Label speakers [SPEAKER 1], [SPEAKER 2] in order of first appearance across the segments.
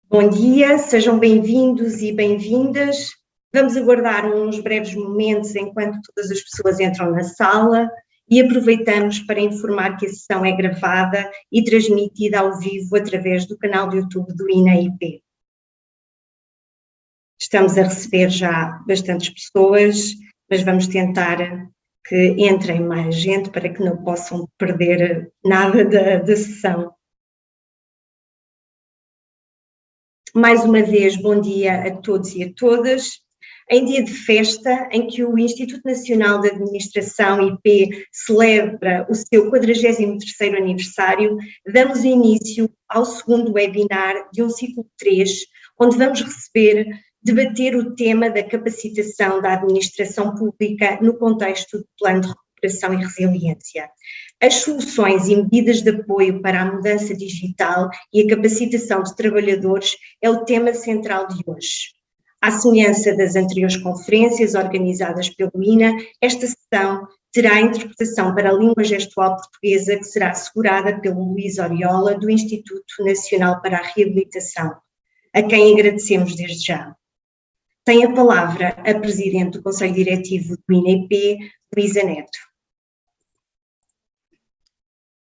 [SPEAKER 1] Bom dia, sejam bem-vindos e bem-vindas. Vamos aguardar uns breves momentos enquanto todas as pessoas entram na sala e aproveitamos para informar que a sessão é gravada e transmitida ao vivo através do canal do YouTube do INA-IP. Estamos a receber já bastantes pessoas, mas vamos tentar que entrem mais gente para que não possam perder nada da sessão. Mais uma vez, bom dia a todos e a todas. Em dia de festa, em que o Instituto Nacional de Administração, IP, celebra o seu 43º aniversário, damos início ao segundo webinar de um ciclo 3, onde vamos debater o tema da capacitação da administração pública no contexto do Plano de Recuperação e Resiliência. As soluções e medidas de apoio para a mudança digital e a capacitação de trabalhadores é o tema central de hoje. À semelhança das anteriores conferências organizadas pelo INA, esta sessão terá interpretação para a língua gestual portuguesa, que será assegurada pelo Luís Oriola, do Instituto Nacional para a Reabilitação, a quem agradecemos desde já. Tem a palavra a Presidente do Conselho Diretivo do INA-IP, Luísa Neto.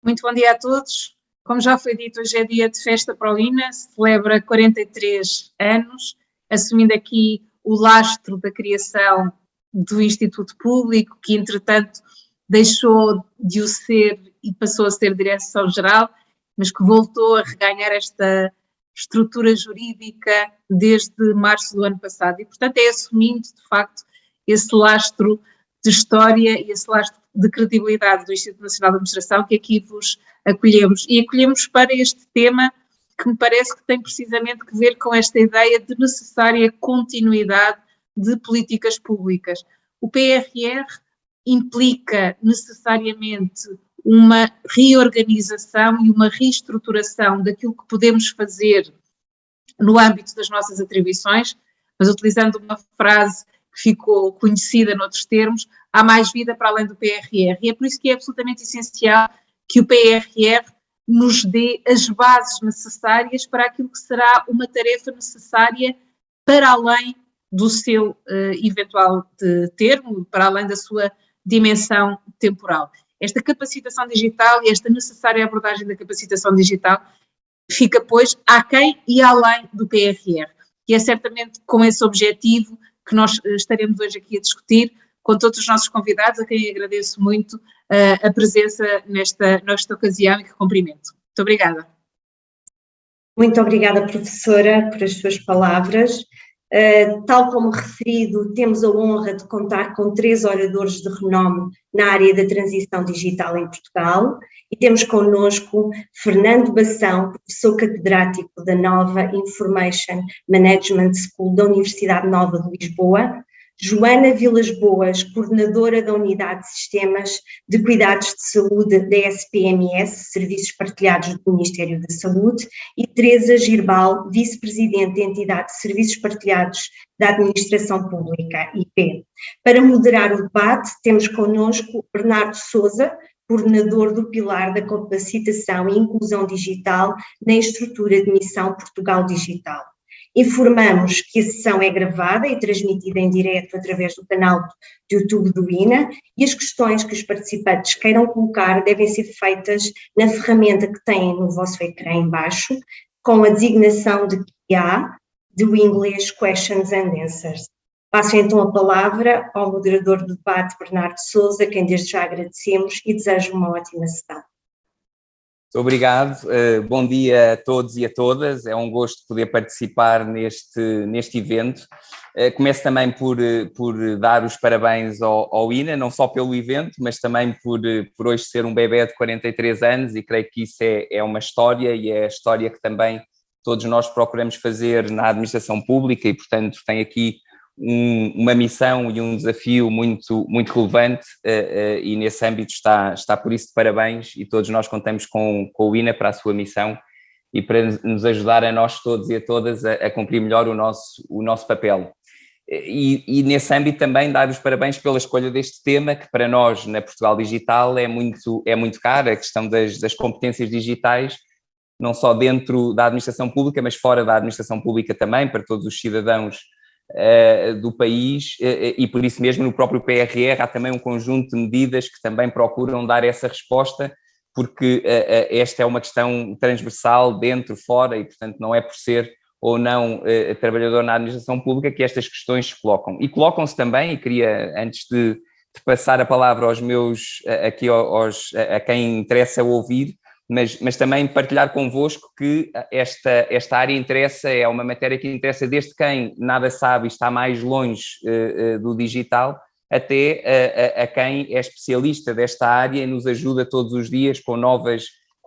[SPEAKER 2] Muito bom dia a todos. Como já foi dito, hoje é dia de festa para o INA, celebra 43 anos, assumindo aqui o lastro da criação do Instituto Público, que entretanto deixou de o ser e passou a ser Direção-Geral, mas que voltou a reganhar esta estrutura jurídica desde março do ano passado. E, portanto, é assumindo, de facto, esse lastro de história e esse lastro de credibilidade do Instituto Nacional de Administração que aqui vos acolhemos. E acolhemos para este tema que me parece que tem precisamente que ver com esta ideia de necessária continuidade de políticas públicas. O PRR implica necessariamente uma reorganização e uma reestruturação daquilo que podemos fazer no âmbito das nossas atribuições, mas utilizando uma frase que ficou conhecida noutros termos, há mais vida para além do PRR. E é por isso que é absolutamente essencial que o PRR nos dê as bases necessárias para aquilo que será uma tarefa necessária para além do seu eventual termo, para além da sua dimensão temporal. Esta capacitação digital e esta necessária abordagem da capacitação digital fica, pois, aquém e além do PRR. E é certamente com esse objetivo que nós estaremos hoje aqui a discutir com todos os nossos convidados, a quem agradeço muito a presença nesta ocasião e que cumprimento. Muito obrigada.
[SPEAKER 1] Muito obrigada, professora, por as suas palavras. Tal como referido, temos a honra de contar com 3 oradores de renome na área da transição digital em Portugal e temos connosco Fernando Bação, professor catedrático da Nova Information Management School da Universidade Nova de Lisboa, Joana Vilas Boas, coordenadora da Unidade de Sistemas de Cuidados de Saúde da SPMS, Serviços Partilhados do Ministério da Saúde, e Teresa Girbal, vice-presidente da Entidade de Serviços Partilhados da Administração Pública, IP. Para moderar o debate, temos connosco Bernardo Sousa, coordenador do Pilar da Capacitação e Inclusão Digital na Estrutura de Missão Portugal Digital. Informamos que a sessão é gravada e transmitida em direto através do canal de YouTube do INA e as questões que os participantes queiram colocar devem ser feitas na ferramenta que têm no vosso ecrã em baixo, com a designação de QA, do English Questions and Answers. Passo então a palavra ao moderador do debate, Bernardo Sousa, quem desde já agradecemos e desejo uma ótima sessão.
[SPEAKER 3] Muito obrigado, bom dia a todos e a todas, é um gosto poder participar neste evento. Começo também por dar os parabéns ao INA, não só pelo evento, mas também por hoje ser um bebé de 43 anos e creio que isso é uma história e é a história que também todos nós procuramos fazer na administração pública e, portanto, tem aqui uma missão e um desafio muito relevante e nesse âmbito está por isso de parabéns e todos nós contamos com o INA para a sua missão e para nos ajudar a nós todos e a todas a cumprir melhor o nosso papel. E nesse âmbito também dar os parabéns pela escolha deste tema que para nós na Portugal Digital é muito caro, a questão das competências digitais, não só dentro da administração pública, mas fora da administração pública também, para todos os cidadãos do país, e por isso mesmo no próprio PRR há também um conjunto de medidas que também procuram dar essa resposta, porque esta é uma questão transversal dentro, fora, e portanto não é por ser ou não trabalhador na administração pública que estas questões se colocam. E colocam-se também, e queria, antes de passar a palavra aos meus, aqui a quem interessa ouvir, mas também partilhar convosco que esta área interessa, é uma matéria que interessa desde quem nada sabe e está mais longe do digital, até a quem é especialista desta área e nos ajuda todos os dias com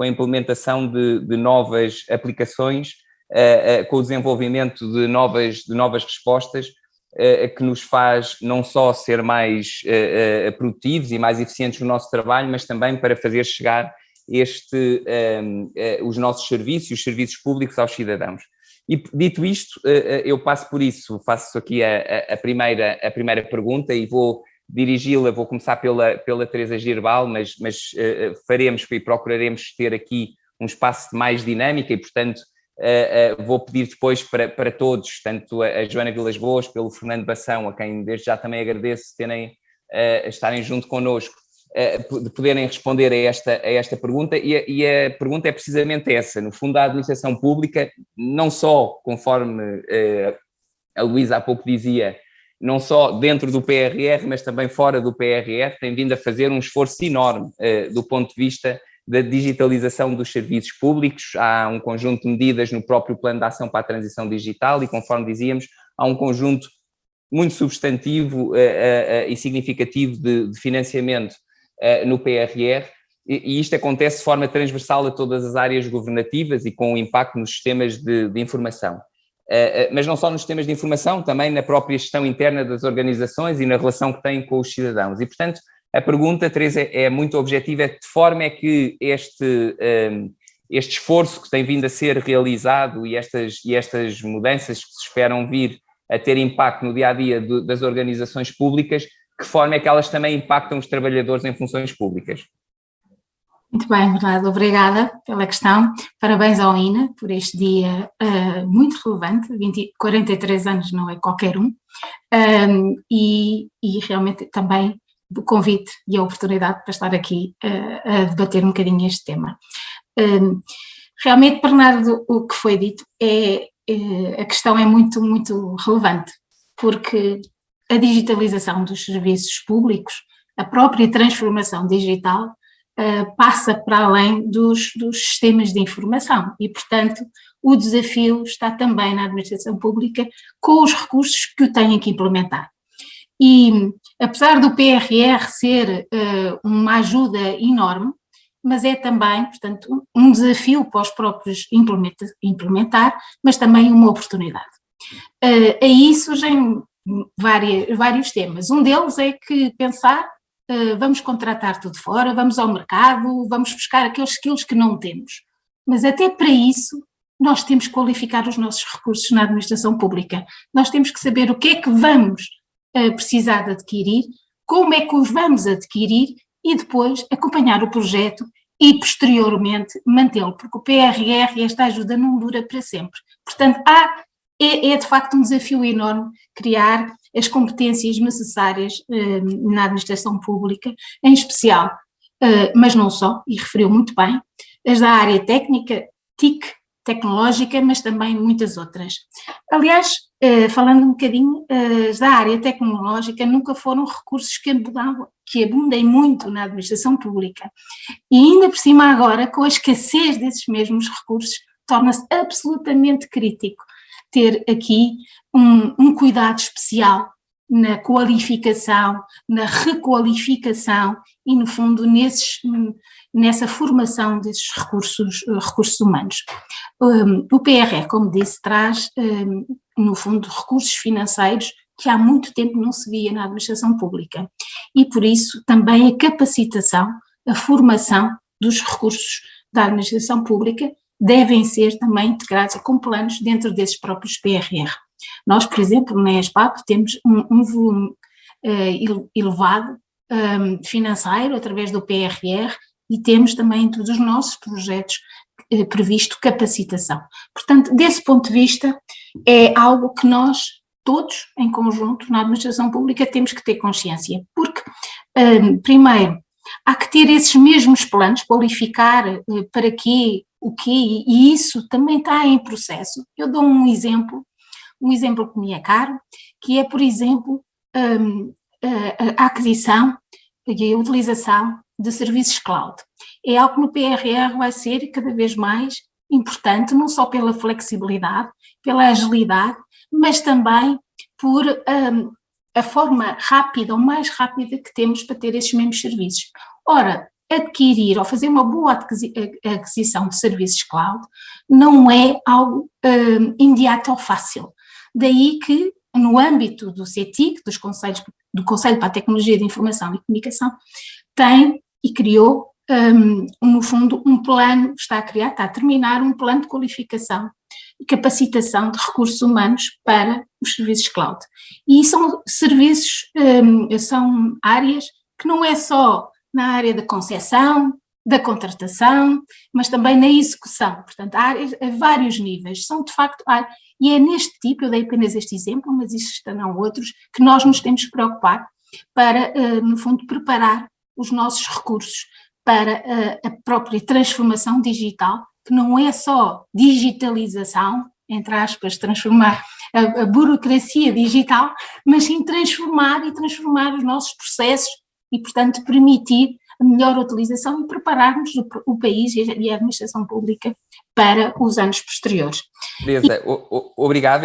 [SPEAKER 3] a implementação de novas aplicações, com o desenvolvimento de novas respostas, que nos faz não só ser mais produtivos e mais eficientes no nosso trabalho, mas também para fazer chegar os nossos serviços, os serviços públicos aos cidadãos. E dito isto, eu passo por isso, faço aqui a primeira pergunta e vou dirigi-la, vou começar pela Teresa Girbal, mas faremos e procuraremos ter aqui um espaço de mais dinâmica e, portanto, vou pedir depois para todos, tanto a Joana Vilas Boas, pelo Fernando Bação, a quem desde já também agradeço estarem junto connosco, de poderem responder a esta pergunta, e a pergunta é precisamente essa. No fundo, a administração pública, não só, conforme a Luísa há pouco dizia, não só dentro do PRR, mas também fora do PRR, tem vindo a fazer um esforço enorme do ponto de vista da digitalização dos serviços públicos. Há um conjunto de medidas no próprio Plano de Ação para a Transição Digital e, conforme dizíamos, há um conjunto muito substantivo e significativo de financiamento no PRR, e isto acontece de forma transversal a todas as áreas governativas e com impacto nos sistemas de informação. Mas não só nos sistemas de informação, também na própria gestão interna das organizações e na relação que têm com os cidadãos. E, portanto, a pergunta, Teresa, é muito objetiva: de que forma é que este esforço que tem vindo a ser realizado e estas mudanças que se esperam vir a ter impacto no dia-a-dia das organizações públicas, que forma é que elas também impactam os trabalhadores em funções públicas?
[SPEAKER 4] Muito bem, Bernardo, obrigada pela questão. Parabéns ao INA por este dia muito relevante. 43 anos não é qualquer um, e realmente também o convite e a oportunidade para estar aqui a debater um bocadinho este tema. Realmente, Bernardo, o que foi dito a questão é muito, muito relevante, porque a digitalização dos serviços públicos, a própria transformação digital, passa para além dos sistemas de informação e, portanto, o desafio está também na administração pública com os recursos que o têm que implementar. E, apesar do PRR ser uma ajuda enorme, mas é também, portanto, um desafio para os próprios implementar, mas também uma oportunidade. Aí surgem vários temas. Um deles é que pensar, vamos contratar tudo fora, vamos ao mercado, vamos buscar aqueles skills que não temos. Mas até para isso nós temos que qualificar os nossos recursos na administração pública. Nós temos que saber o que é que vamos precisar de adquirir, como é que os vamos adquirir e depois acompanhar o projeto e posteriormente mantê-lo, porque o PRR, esta ajuda não dura para sempre. Portanto, é de facto um desafio enorme criar as competências necessárias na administração pública, em especial, mas não só, e referiu muito bem, as da área técnica, TIC, tecnológica, mas também muitas outras. Aliás, falando um bocadinho, as da área tecnológica nunca foram recursos que abundem muito na administração pública. E ainda por cima agora, com a escassez desses mesmos recursos, torna-se absolutamente crítico ter aqui um cuidado especial na qualificação, na requalificação e, no fundo, nessa formação desses recursos humanos. O PRR, como disse, traz, no fundo, recursos financeiros que há muito tempo não se via na administração pública e, por isso, também a capacitação, a formação dos recursos da administração pública devem ser também integrados com planos dentro desses próprios PRR. Nós, por exemplo, na ESPAP temos um volume elevado financeiro através do PRR e temos também todos os nossos projetos previsto capacitação. Portanto, desse ponto de vista, é algo que nós todos, em conjunto, na administração pública, temos que ter consciência, porque, primeiro, há que ter esses mesmos planos, qualificar para quê, o quê, e isso também está em processo. Eu dou um exemplo que me é caro, que é, por exemplo, a aquisição e a utilização de serviços cloud. É algo que no PRR vai ser cada vez mais importante, não só pela flexibilidade, pela agilidade, mas também por a forma rápida, ou mais rápida que temos para ter esses mesmos serviços. Ora, adquirir ou fazer uma boa aquisição de serviços cloud não é algo imediato ou fácil. Daí que, no âmbito do CETIC, do Conselho para a Tecnologia de Informação e Comunicação, tem e criou, no fundo, um plano, está a terminar um plano de qualificação e capacitação de recursos humanos para os serviços cloud. E são serviços, são áreas que não é só na área da concepção, da contratação, mas também na execução. Portanto, há áreas a vários níveis, são de facto áreas, e é neste tipo, eu dei apenas este exemplo, mas existirão outros, que nós nos temos que preocupar para, no fundo, preparar os nossos recursos para a própria transformação digital, que não é só digitalização, entre aspas, transformar a burocracia digital, mas sim transformar os nossos processos e, portanto, permitir a melhor utilização e prepararmos o país e a administração pública para os anos posteriores.
[SPEAKER 3] Teresa, obrigado.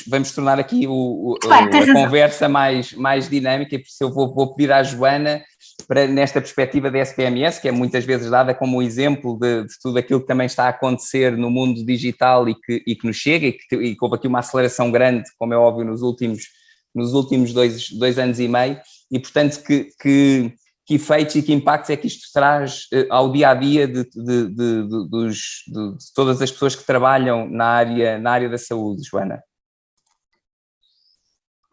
[SPEAKER 3] Vamos tornar aqui a conversa mais dinâmica, e por isso eu vou pedir à Joana, para, nesta perspectiva da SPMS, que é muitas vezes dada como um exemplo de tudo aquilo que também está a acontecer no mundo digital e que nos chega, e que houve aqui uma aceleração grande, como é óbvio, nos últimos dois anos e meio, e portanto que efeitos e que impactos é que isto traz ao dia-a-dia de todas as pessoas que trabalham na área da saúde, Joana?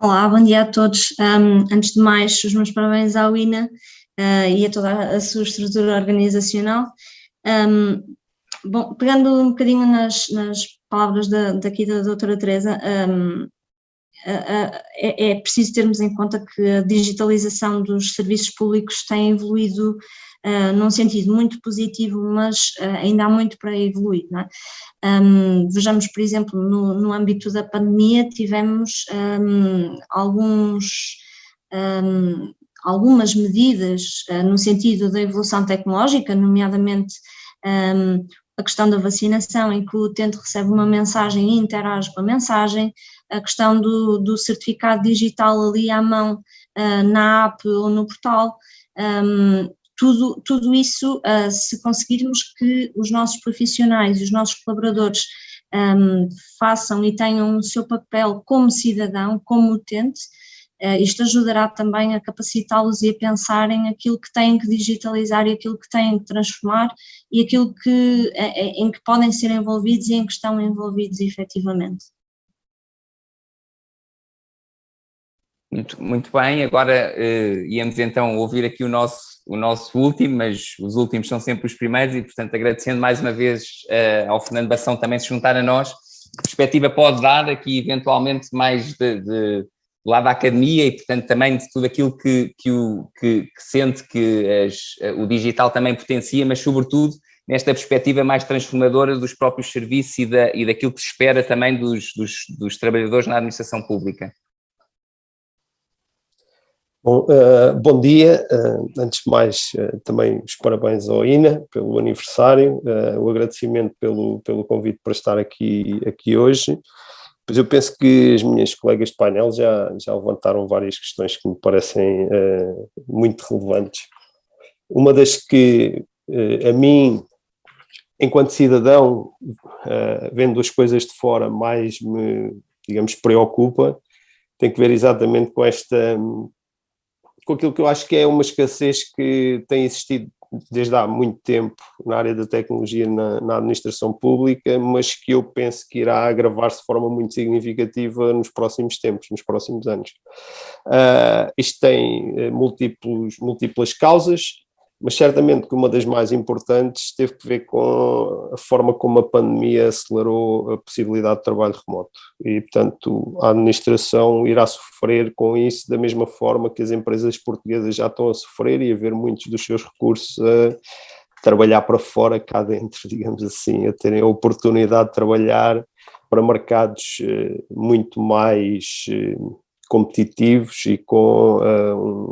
[SPEAKER 1] Olá, bom dia a todos. Antes de mais, os meus parabéns à UINA e a toda a sua estrutura organizacional. Bom, pegando um bocadinho nas palavras daqui da doutora Teresa, é preciso termos em conta que a digitalização dos serviços públicos tem evoluído num sentido muito positivo, mas ainda há muito para evoluir, não é? Vejamos, por exemplo, no âmbito da pandemia, tivemos algumas medidas no sentido da evolução tecnológica, nomeadamente a questão da vacinação, em que o utente recebe uma mensagem e interage com a mensagem, a questão do certificado digital ali à mão na app ou no portal, tudo isso, se conseguirmos que os nossos profissionais, os nossos colaboradores façam e tenham o seu papel como cidadão, como utente, isto ajudará também a capacitá-los e a pensarem aquilo que têm que digitalizar e aquilo que têm que transformar e aquilo em que podem ser envolvidos e em que estão envolvidos efetivamente.
[SPEAKER 3] Muito bem, agora íamos então ouvir aqui o nosso último, mas os últimos são sempre os primeiros e, portanto, agradecendo mais uma vez ao Fernando Bação também se juntar a nós. Que perspectiva pode dar aqui, eventualmente, mais do lado da academia e, portanto, também de tudo aquilo que sente que o digital também potencia, mas, sobretudo, nesta perspectiva mais transformadora dos próprios serviços e daquilo que se espera também dos trabalhadores na administração pública.
[SPEAKER 5] Bom, bom dia, antes de mais também os parabéns ao INA pelo aniversário, o agradecimento pelo convite para estar aqui hoje, pois eu penso que as minhas colegas de painel já levantaram várias questões que me parecem muito relevantes. Uma das que a mim, enquanto cidadão, vendo as coisas de fora, mais me, digamos, preocupa, tem que ver exatamente com aquilo que eu acho que é uma escassez que tem existido desde há muito tempo na área da tecnologia na administração pública, mas que eu penso que irá agravar-se de forma muito significativa nos próximos tempos, nos próximos anos. Isto tem múltiplas causas, mas certamente que uma das mais importantes teve que ver com a forma como a pandemia acelerou a possibilidade de trabalho remoto e, portanto, a administração irá sofrer com isso da mesma forma que as empresas portuguesas já estão a sofrer e a ver muitos dos seus recursos a trabalhar para fora, cá dentro, digamos assim, a terem a oportunidade de trabalhar para mercados muito mais competitivos e com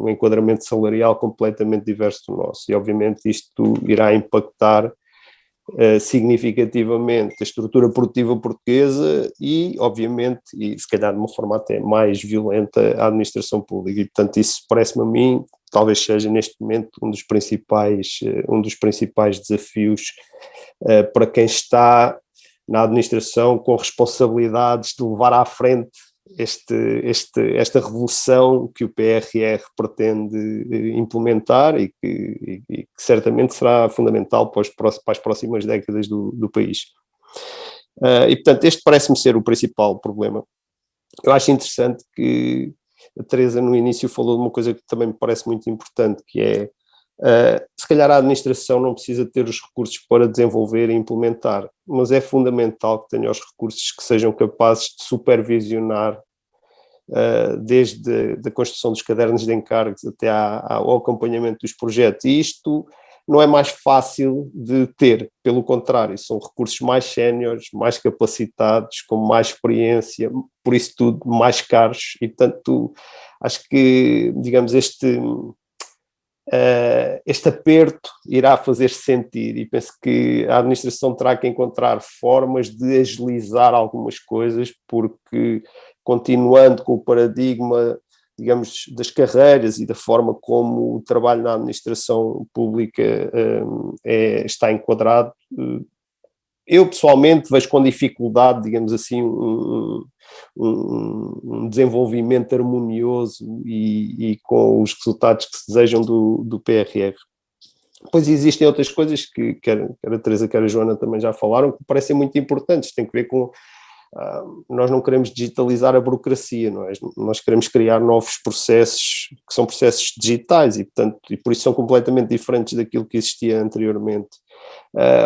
[SPEAKER 5] um enquadramento salarial completamente diverso do nosso. E, obviamente, isto irá impactar significativamente a estrutura produtiva portuguesa e, obviamente, e se calhar de uma forma até mais violenta, a administração pública. E, portanto, isso parece-me a mim, talvez seja neste momento um dos principais desafios para quem está na administração com responsabilidades de levar à frente esta revolução que o PRR pretende implementar e que certamente será fundamental para as próximas décadas do país. E, portanto, este parece-me ser o principal problema. Eu acho interessante que a Teresa no início falou de uma coisa que também me parece muito importante, que é, se calhar a administração não precisa ter os recursos para desenvolver e implementar, mas é fundamental que tenha os recursos que sejam capazes de supervisionar desde a construção dos cadernos de encargos até ao acompanhamento dos projetos. E isto não é mais fácil de ter, pelo contrário, são recursos mais séniores, mais capacitados, com mais experiência, por isso tudo mais caros, e portanto acho que, digamos, este aperto irá fazer-se sentir, e penso que a administração terá que encontrar formas de agilizar algumas coisas, porque continuando com o paradigma, digamos, das carreiras e da forma como o trabalho na administração pública está enquadrado, eu pessoalmente vejo com dificuldade, digamos assim, um desenvolvimento harmonioso e com os resultados que se desejam do PRR. Depois existem outras coisas que quer a Teresa, quer a Joana também já falaram, que parecem muito importantes, tem que ver com nós não queremos digitalizar a burocracia, não é? Nós queremos criar novos processos que são processos digitais e, portanto, e por isso são completamente diferentes daquilo que existia anteriormente.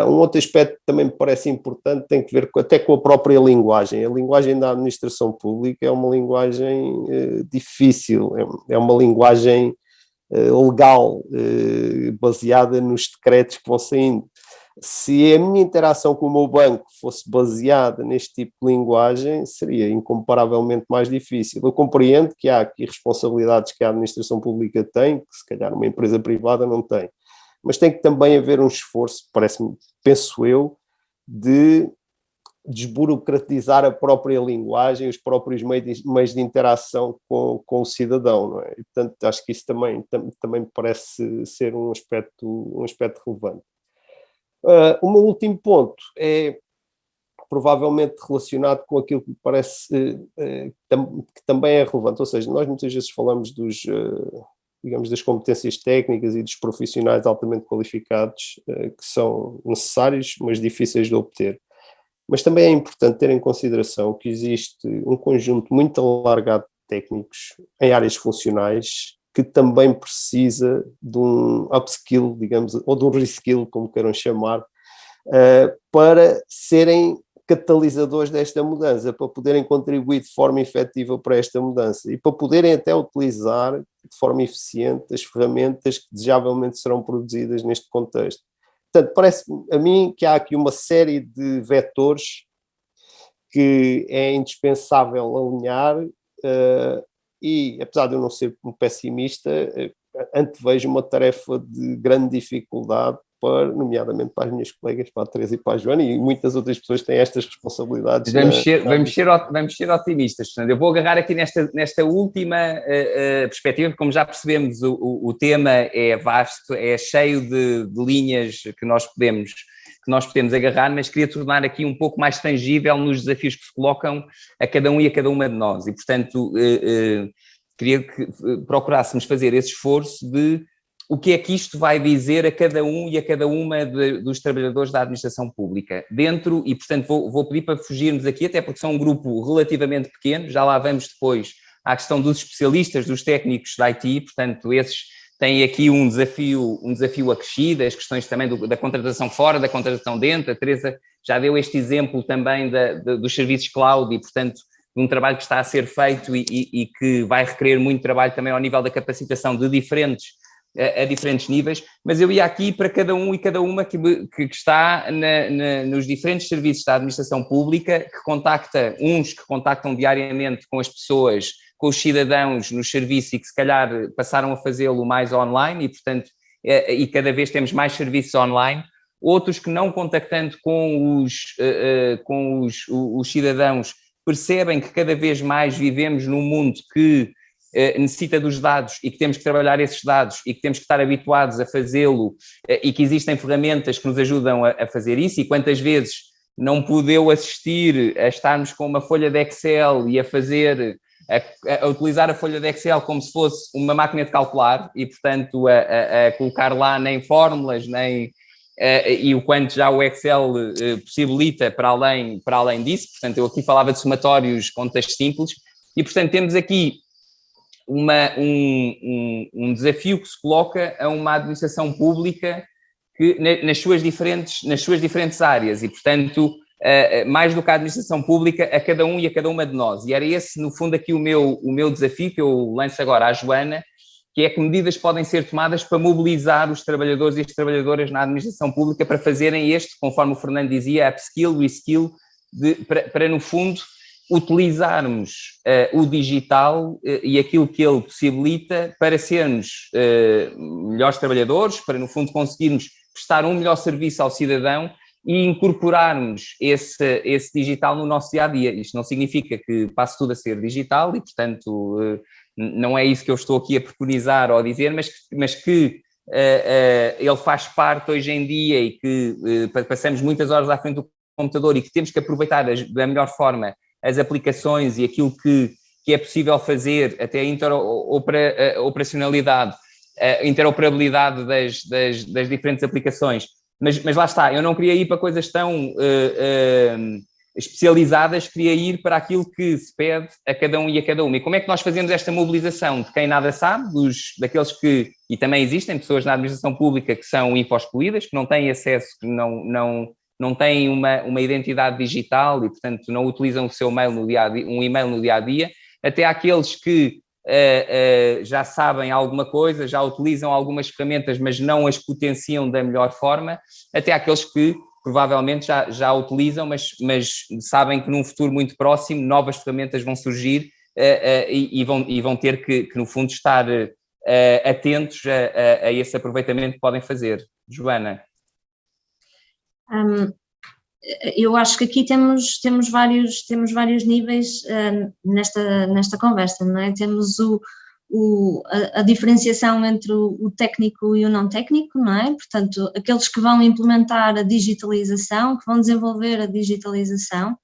[SPEAKER 5] Um outro aspecto que também me parece importante tem que ver até com a própria linguagem. A linguagem da administração pública é uma linguagem difícil, é uma linguagem legal, baseada nos decretos que vão saindo. Se a minha interação com o meu banco fosse baseada neste tipo de linguagem, seria incomparavelmente mais difícil. Eu compreendo que há aqui responsabilidades que a administração pública tem, que se calhar uma empresa privada não tem, mas tem que também haver um esforço, penso eu, de desburocratizar a própria linguagem, os próprios meios de interação com o cidadão, não é? E, portanto, acho que isso também me parece ser um aspecto relevante. O meu último ponto é provavelmente relacionado com aquilo que me parece que também é relevante, ou seja, nós muitas vezes falamos digamos, das competências técnicas e dos profissionais altamente qualificados que são necessários, mas difíceis de obter. Mas também é importante ter em consideração que existe um conjunto muito alargado de técnicos em áreas funcionais que também precisa de um upskill, digamos, ou de um reskill, como queiram chamar, para serem catalisadores desta mudança, para poderem contribuir de forma efetiva para esta mudança e para poderem até utilizar de forma eficiente as ferramentas que desejavelmente serão produzidas neste contexto. Portanto, parece a mim que há aqui uma série de vetores que é indispensável alinhar e, apesar de eu não ser um pessimista, antevejo uma tarefa de grande dificuldade, nomeadamente para as minhas colegas, para a Teresa e para a Joana, e muitas outras pessoas têm estas responsabilidades.
[SPEAKER 3] Vamos ser otimistas. Portanto, eu vou agarrar aqui nesta última perspectiva, como já percebemos, o tema é vasto, é cheio de linhas que nós podemos agarrar, mas queria tornar aqui um pouco mais tangível nos desafios que se colocam a cada um e a cada uma de nós. E, portanto, queria que procurássemos fazer esse esforço de o que é que isto vai dizer a cada um e a cada uma dos trabalhadores da administração pública. Dentro, e portanto vou pedir para fugirmos aqui, até porque são um grupo relativamente pequeno, já lá vamos depois à questão dos especialistas, dos técnicos da IT, portanto esses tem aqui um desafio acrescido, as questões também da contratação fora, da contratação dentro. A Teresa já deu este exemplo também dos serviços cloud e, portanto, de um trabalho que está a ser feito e que vai requerer muito trabalho também ao nível da capacitação a diferentes níveis, mas eu ia aqui para cada um e cada uma que está nos diferentes serviços da administração pública, que contactam diariamente com as pessoas, com os cidadãos nos serviços e que se calhar passaram a fazê-lo mais online e, portanto, e cada vez temos mais serviços online. Outros que não contactando com os cidadãos percebem que cada vez mais vivemos num mundo que necessita dos dados e que temos que trabalhar esses dados e que temos que estar habituados a fazê-lo e que existem ferramentas que nos ajudam a fazer isso. E quantas vezes não pude eu assistir a estarmos com uma folha de Excel e a utilizar a folha de Excel como se fosse uma máquina de calcular e, portanto, a colocar lá nem fórmulas, e o quanto já o Excel possibilita para além disso. Portanto, eu aqui falava de somatórios, contas simples, e, portanto, temos aqui um desafio que se coloca a uma administração pública que, nas suas diferentes áreas, e, portanto, mais do que a administração pública, a cada um e a cada uma de nós. E era esse, no fundo, aqui o meu desafio que eu lanço agora à Joana, que é que medidas podem ser tomadas para mobilizar os trabalhadores e as trabalhadoras na administração pública para fazerem conforme o Fernando dizia, upskill, reskill, para no fundo utilizarmos o digital e aquilo que ele possibilita para sermos melhores trabalhadores, para no fundo conseguirmos prestar um melhor serviço ao cidadão e incorporarmos esse digital no nosso dia-a-dia. Isto não significa que passe tudo a ser digital e, portanto, não é isso que eu estou aqui a preconizar ou a dizer, mas que ele faz parte hoje em dia e que passamos muitas horas à frente do computador e que temos que aproveitar da melhor forma as aplicações e aquilo que é possível fazer, até a operacionalidade, a interoperabilidade das diferentes aplicações. Mas lá está, eu não queria ir para coisas tão especializadas, queria ir para aquilo que se pede a cada um e a cada uma. E como é que nós fazemos esta mobilização de quem nada sabe, daqueles que, e também existem pessoas na administração pública que são info-excluídas, que não têm acesso, que não têm uma identidade digital e, portanto, não utilizam o seu e-mail no dia-a-dia, até àqueles que já sabem alguma coisa, já utilizam algumas ferramentas, mas não as potenciam da melhor forma, até àqueles que provavelmente já utilizam, mas sabem que num futuro muito próximo novas ferramentas vão surgir e vão ter que, no fundo, estar atentos a esse aproveitamento que podem fazer. Joana?
[SPEAKER 1] Eu acho que aqui temos vários níveis nesta conversa, não é? Temos a diferenciação entre o técnico e o não técnico, não é? Portanto, aqueles que vão implementar a digitalização, que vão desenvolver a digitalização,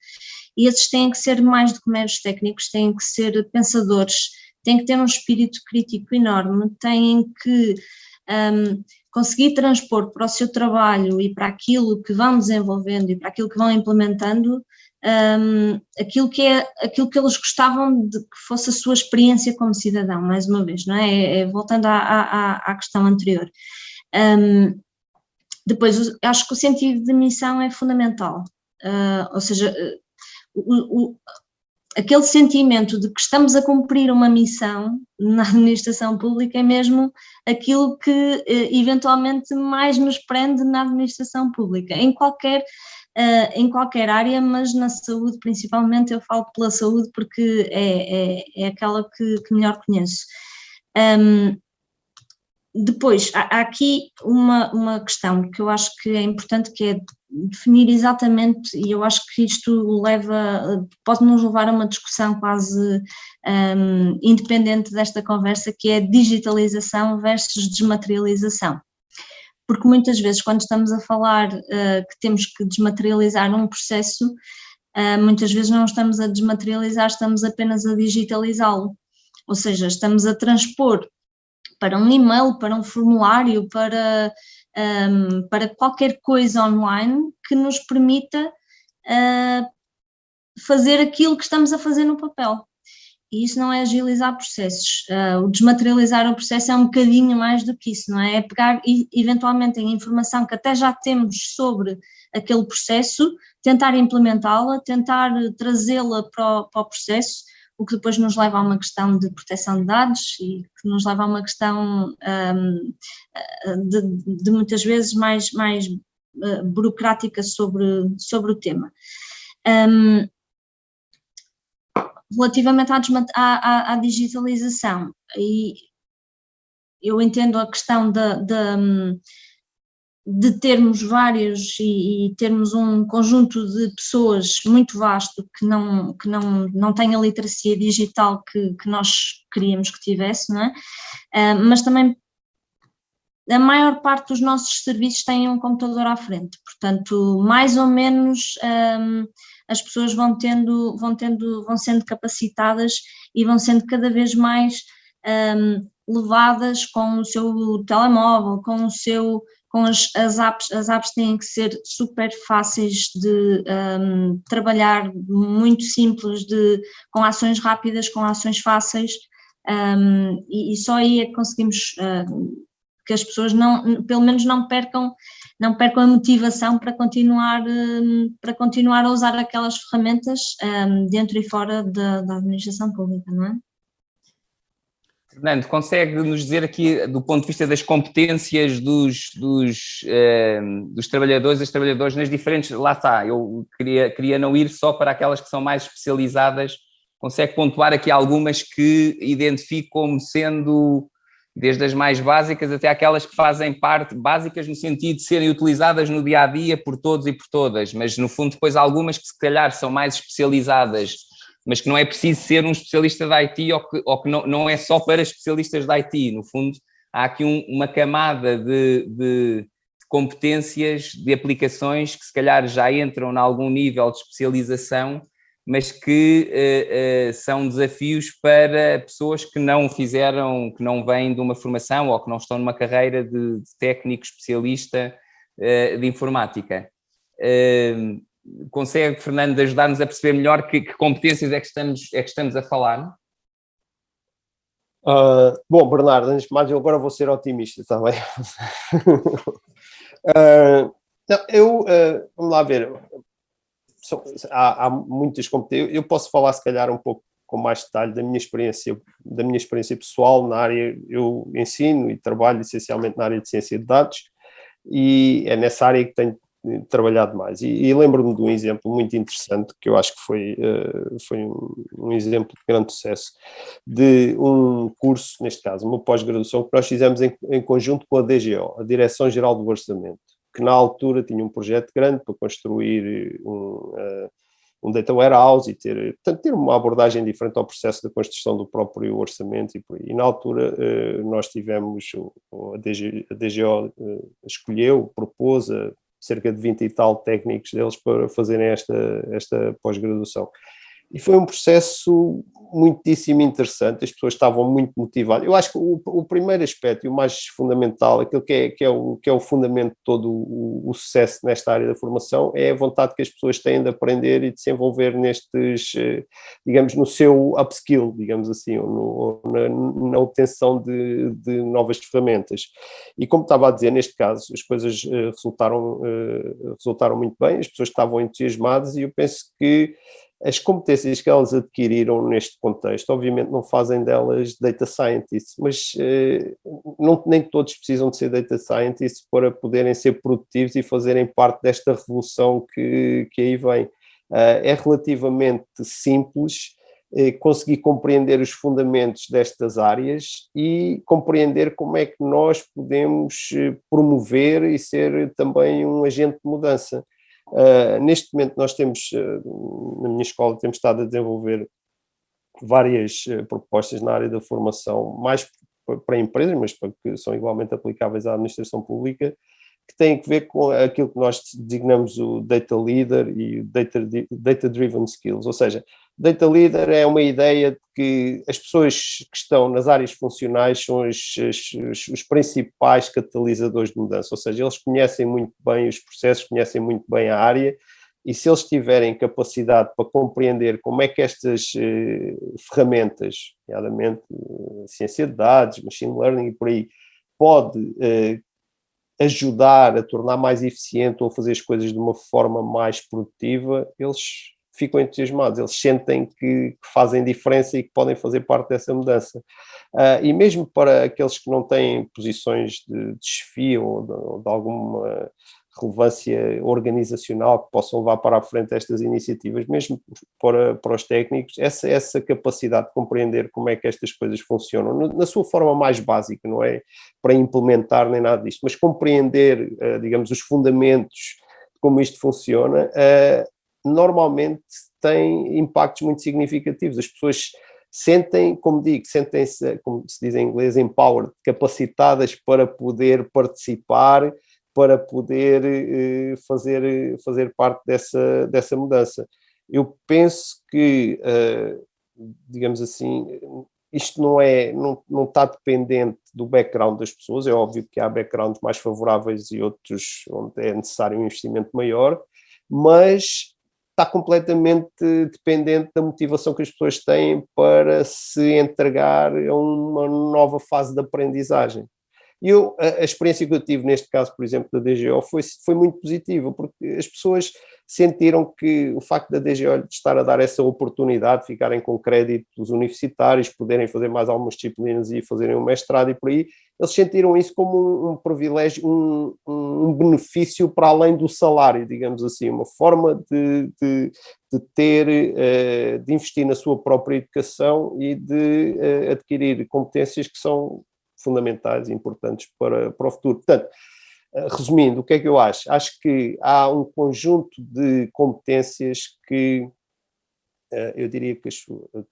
[SPEAKER 1] e esses têm que ser mais do que meros técnicos, têm que ser pensadores, têm que ter um espírito crítico enorme, têm que conseguir transpor para o seu trabalho e para aquilo que vão desenvolvendo e para aquilo que vão implementando aquilo que eles gostavam de que fosse a sua experiência como cidadão, mais uma vez, não é? Voltando à questão anterior. Depois, acho que o sentido de missão é fundamental, ou seja, aquele sentimento de que estamos a cumprir uma missão na administração pública é mesmo aquilo que eventualmente mais nos prende na administração pública, em qualquer área, mas na saúde principalmente. Eu falo pela saúde porque é aquela que melhor conheço. Depois, há aqui uma questão que eu acho que é importante, que é definir exatamente, e eu acho que isto pode nos levar a uma discussão quase independente desta conversa, que é digitalização versus desmaterialização. Porque muitas vezes, quando estamos a falar que temos que desmaterializar um processo, muitas vezes não estamos a desmaterializar, estamos apenas a digitalizá-lo. Ou seja, estamos a transpor para um e-mail, para um formulário, para qualquer coisa online que nos permita fazer aquilo que estamos a fazer no papel.
[SPEAKER 6] E isso não é agilizar processos. O desmaterializar o processo é um bocadinho mais do que isso, não é? É pegar eventualmente a informação que até já temos sobre aquele processo, tentar implementá-la, tentar trazê-la para o processo, o que depois nos leva a uma questão de proteção de dados e que nos leva a uma questão de muitas vezes mais burocrática sobre o tema. Relativamente à digitalização, e eu entendo a questão de termos vários e termos um conjunto de pessoas muito vasto que não tem a literacia digital que nós queríamos que tivesse, não é? Mas também a maior parte dos nossos serviços tem um computador à frente, portanto, mais ou menos as pessoas vão sendo capacitadas e vão sendo cada vez mais levadas com o seu telemóvel, com as apps. As apps têm que ser super fáceis de trabalhar, muito simples, com ações rápidas, com ações fáceis, e só aí é que conseguimos que as pessoas pelo menos não percam a motivação para continuar a usar aquelas ferramentas dentro e fora da administração pública, não é?
[SPEAKER 3] Fernando, consegue nos dizer aqui, do ponto de vista das competências dos trabalhadores, das trabalhadoras nas diferentes, lá está, eu queria não ir só para aquelas que são mais especializadas, consegue pontuar aqui algumas que identifico como sendo desde as mais básicas até aquelas que fazem parte, básicas no sentido de serem utilizadas no dia-a-dia por todos e por todas, mas no fundo depois algumas que se calhar são mais especializadas, mas que não é preciso ser um especialista de IT ou que não é só para especialistas de IT, no fundo há aqui uma camada de competências, de aplicações que se calhar já entram em algum nível de especialização, mas que são desafios para pessoas que não fizeram, que não vêm de uma formação ou que não estão numa carreira de técnico especialista de informática. Consegue, Fernando, ajudar-nos a perceber melhor que competências é que estamos a falar?
[SPEAKER 5] Bom, Bernardo, antes de mais, eu agora vou ser otimista, está bem? Vamos lá ver. Há muitas competências. Eu posso falar, se calhar, um pouco com mais detalhe da minha experiência pessoal na área. Eu ensino e trabalho essencialmente na área de ciência de dados e é nessa área que tenho trabalhado mais. E lembro-me de um exemplo muito interessante que eu acho que foi um exemplo de grande sucesso de um curso, neste caso, uma pós-graduação que nós fizemos em conjunto com a DGO, a Direção-Geral do Orçamento, que na altura tinha um projeto grande para construir um data warehouse e ter uma abordagem diferente ao processo da construção do próprio orçamento e por aí. E na altura nós tivemos, a DGO escolheu, propôs cerca de 20 e tal técnicos deles para fazerem esta pós-graduação. E foi um processo muitíssimo interessante, as pessoas estavam muito motivadas. Eu acho que o primeiro aspecto e o mais fundamental, aquilo que é o fundamento de todo o sucesso nesta área da formação, é a vontade que as pessoas têm de aprender e de se envolver nestes, digamos, no seu upskill, digamos assim, ou na obtenção de novas ferramentas. E como estava a dizer, neste caso, as coisas resultaram muito bem, as pessoas estavam entusiasmadas e eu penso que as competências que elas adquiriram neste contexto, obviamente não fazem delas data scientists, mas nem todos precisam de ser data scientists para poderem ser produtivos e fazerem parte desta revolução que aí vem. É relativamente simples conseguir compreender os fundamentos destas áreas e compreender como é que nós podemos promover e ser também um agente de mudança. Neste momento nós temos, na minha escola, temos estado a desenvolver várias propostas na área da formação, mais para empresas, mas que são igualmente aplicáveis à administração pública, que têm a ver com aquilo que nós designamos o Data Leader e o Data Driven Skills, ou seja, Data Leader é uma ideia de que as pessoas que estão nas áreas funcionais são os principais catalisadores de mudança, ou seja, eles conhecem muito bem os processos, conhecem muito bem a área e se eles tiverem capacidade para compreender como é que estas ferramentas, nomeadamente ciência de dados, machine learning e por aí, pode ajudar a tornar mais eficiente ou fazer as coisas de uma forma mais produtiva, eles ficam entusiasmados, eles sentem que fazem diferença e que podem fazer parte dessa mudança. E mesmo para aqueles que não têm posições de chefia ou de alguma relevância organizacional que possam levar para a frente estas iniciativas, mesmo para os técnicos, essa capacidade de compreender como é que estas coisas funcionam, na sua forma mais básica, não é para implementar nem nada disto, mas compreender, digamos, os fundamentos de como isto funciona, normalmente tem impactos muito significativos. As pessoas sentem, como digo, sentem-se, como se diz em inglês, empowered, capacitadas para poder participar, para poder fazer parte dessa mudança. Eu penso que, digamos assim, isto não está dependente do background das pessoas. É óbvio que há backgrounds mais favoráveis e outros onde é necessário um investimento maior, mas está completamente dependente da motivação que as pessoas têm para se entregar a uma nova fase de aprendizagem. E a experiência que eu tive neste caso, por exemplo, da DGO, foi muito positiva, porque as pessoas sentiram que o facto da DGO estar a dar essa oportunidade, ficarem com créditos universitários, poderem fazer mais algumas disciplinas e fazerem um mestrado e por aí, eles sentiram isso como um privilégio, um benefício para além do salário, digamos assim, uma forma de investir na sua própria educação e de adquirir competências que são fundamentais e importantes para o futuro. Portanto, resumindo, o que é que eu acho? Acho que há um conjunto de competências que eu diria que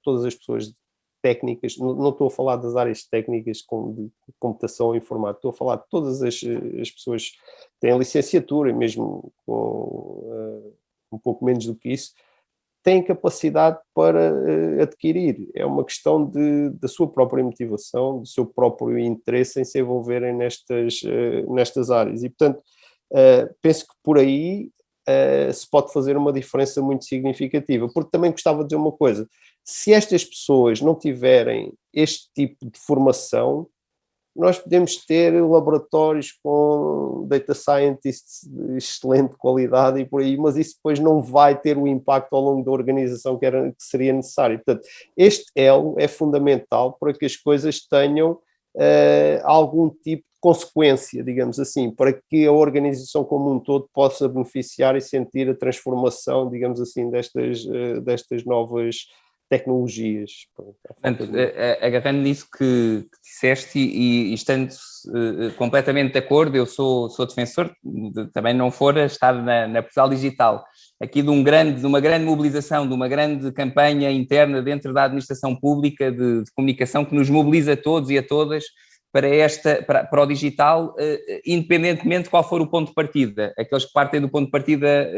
[SPEAKER 5] todas as pessoas técnicas, não estou a falar das áreas técnicas como de computação e informática, estou a falar de todas as pessoas que têm licenciatura, mesmo com um pouco menos do que isso, têm capacidade para adquirir. É uma questão da sua própria motivação, do seu próprio interesse em se envolverem nestas áreas. E, portanto, penso que por aí se pode fazer uma diferença muito significativa. Porque também gostava de dizer uma coisa, se estas pessoas não tiverem este tipo de formação, nós podemos ter laboratórios com data scientists de excelente qualidade e por aí, mas isso depois não vai ter o impacto ao longo da organização que seria necessário. Portanto, este elo é fundamental para que as coisas tenham algum tipo de consequência, digamos assim, para que a organização como um todo possa beneficiar e sentir a transformação, digamos assim, destas novas tecnologias.
[SPEAKER 3] Portanto, agarrando nisso que disseste e estando completamente de acordo, eu sou defensor, também não fora estar na Portugal Digital, aqui de uma grande mobilização, de uma grande campanha interna dentro da administração pública de comunicação que nos mobiliza a todos e a todas para o digital, independentemente de qual for o ponto de partida. Aqueles que partem do ponto de partida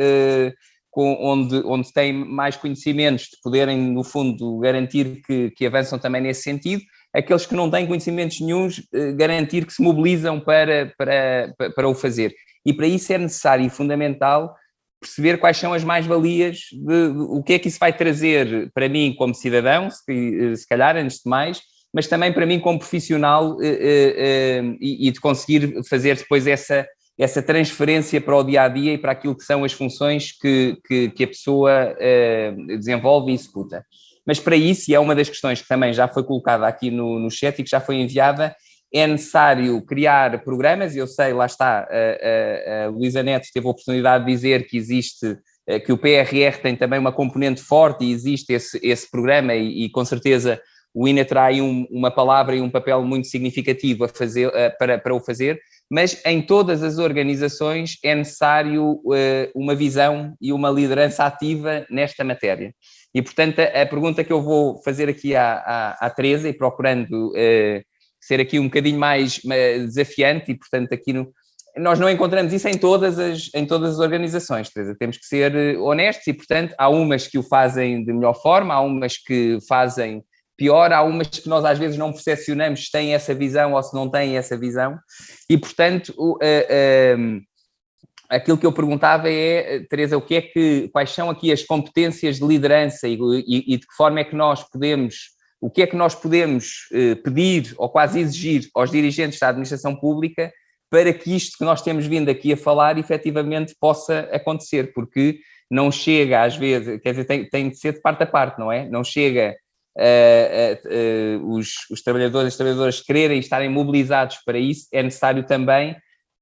[SPEAKER 3] onde têm mais conhecimentos de poderem, no fundo, garantir que avançam também nesse sentido, aqueles que não têm conhecimentos nenhuns, garantir que se mobilizam para o fazer. E para isso é necessário e fundamental perceber quais são as mais-valias, o que é que isso vai trazer para mim como cidadão, se calhar, antes de mais, mas também para mim como profissional e de conseguir fazer depois essa transferência para o dia-a-dia e para aquilo que são as funções que a pessoa desenvolve e executa. Mas para isso, e é uma das questões que também já foi colocada aqui no chat e que já foi enviada, é necessário criar programas, e eu sei, lá está, a Luísa Neto teve a oportunidade de dizer que existe, que o PRR tem também uma componente forte e existe esse programa e com certeza o INA terá aí uma palavra e um papel muito significativo a fazer, para o fazer, mas em todas as organizações é necessário uma visão e uma liderança ativa nesta matéria. E, portanto, a pergunta que eu vou fazer aqui à Teresa, e procurando ser aqui um bocadinho mais desafiante, e, portanto, aqui nós não encontramos isso em todas as organizações, Teresa, temos que ser honestos e, portanto, há umas que o fazem de melhor forma, há umas que fazem pior, há umas que nós às vezes não percepcionamos se têm essa visão ou se não têm essa visão, e portanto aquilo que eu perguntava é, Teresa, quais são aqui as competências de liderança e de que forma é que nós podemos, o que é que nós podemos pedir ou quase exigir aos dirigentes da administração pública para que isto que nós temos vindo aqui a falar efetivamente possa acontecer, porque não chega às vezes, quer dizer, tem de ser de parte a parte, não é? Não chega os trabalhadores e as trabalhadoras quererem e estarem mobilizados para isso, é necessário também,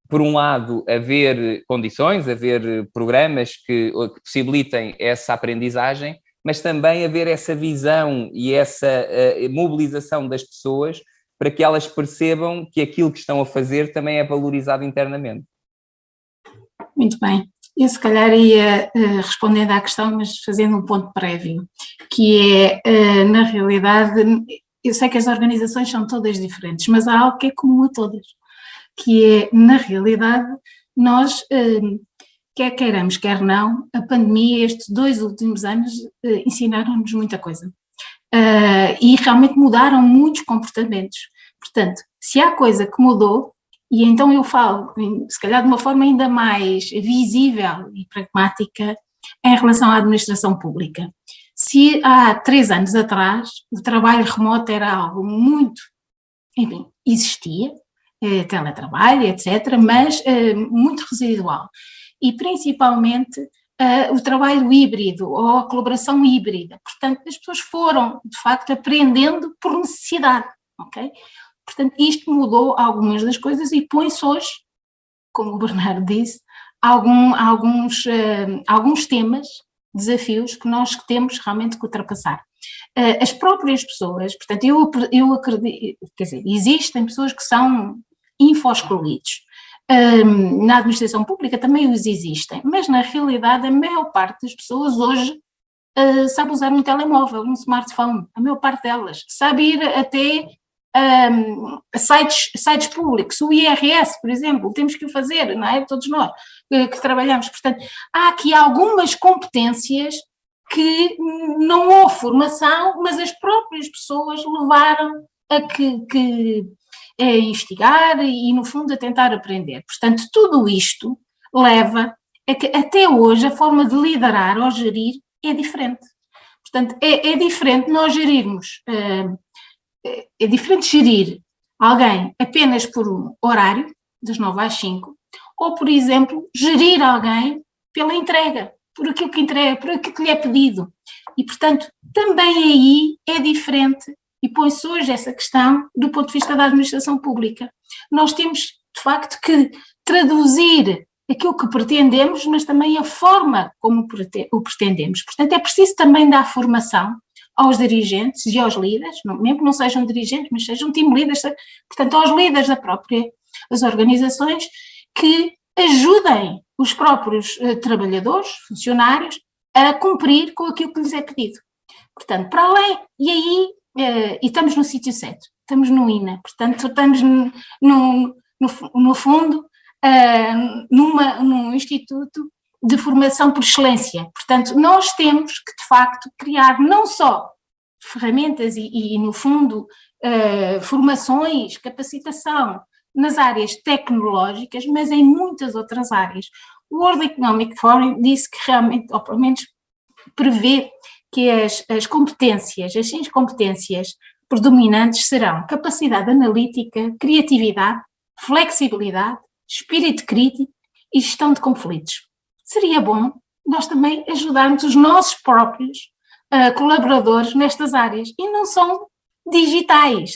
[SPEAKER 3] por um lado, haver condições, haver programas que possibilitem essa aprendizagem, mas também haver essa visão e essa mobilização das pessoas para que elas percebam que aquilo que estão a fazer também é valorizado internamente.
[SPEAKER 4] Muito bem. Eu se calhar ia respondendo à questão, mas fazendo um ponto prévio, que é, na realidade, eu sei que as organizações são todas diferentes, mas há algo que é comum a todas, que é, na realidade, nós, quer queiramos, quer não, a pandemia, estes 2 últimos anos, ensinaram-nos muita coisa. E realmente mudaram muitos comportamentos. Portanto, se há coisa que mudou, e então eu falo, se calhar de uma forma ainda mais visível e pragmática, em relação à administração pública. Se há 3 anos atrás o trabalho remoto era algo muito, enfim, existia, teletrabalho, etc., mas muito residual. E principalmente o trabalho híbrido ou a colaboração híbrida. Portanto, as pessoas foram, de facto, aprendendo por necessidade, ok? Portanto, isto mudou algumas das coisas e põe-se hoje, como o Bernardo disse, alguns temas, desafios que nós temos realmente que ultrapassar. As próprias pessoas, portanto, eu acredito, quer dizer, existem pessoas que são info-excluídos. Na administração pública também os existem, mas na realidade a maior parte das pessoas hoje sabe usar um telemóvel, um smartphone, a maior parte delas, sabe ir até sites públicos, o IRS, por exemplo, temos que o fazer, não é? Todos nós que trabalhamos, portanto, há aqui algumas competências que não houve formação, mas as próprias pessoas levaram a a investigar e, no fundo, a tentar aprender. Portanto, tudo isto leva a que, até hoje, a forma de liderar ou gerir é diferente. Portanto, é diferente nós gerirmos, é diferente gerir alguém apenas por um horário, das 9 às 5, ou, por exemplo, gerir alguém pela entrega, por aquilo que entrega, por aquilo que lhe é pedido. E, portanto, também aí é diferente. E põe-se hoje essa questão do ponto de vista da administração pública. Nós temos, de facto, que traduzir aquilo que pretendemos, mas também a forma como o pretendemos. Portanto, é preciso também dar formação aos dirigentes e aos líderes, mesmo que não sejam dirigentes, mas sejam team leaders, portanto, aos líderes das organizações, que ajudem os próprios trabalhadores, funcionários, a cumprir com aquilo que lhes é pedido. Portanto, para além, e aí, e estamos no sítio certo, estamos no INA, portanto, estamos no fundo num instituto de formação por excelência. Portanto, nós temos que, de facto, criar não só ferramentas e no fundo, formações, capacitação nas áreas tecnológicas, mas em muitas outras áreas. O World Economic Forum disse que realmente, ou pelo menos prevê, que as competências, as 5 competências predominantes serão capacidade analítica, criatividade, flexibilidade, espírito crítico e gestão de conflitos. Seria bom nós também ajudarmos os nossos próprios colaboradores nestas áreas, e não são digitais,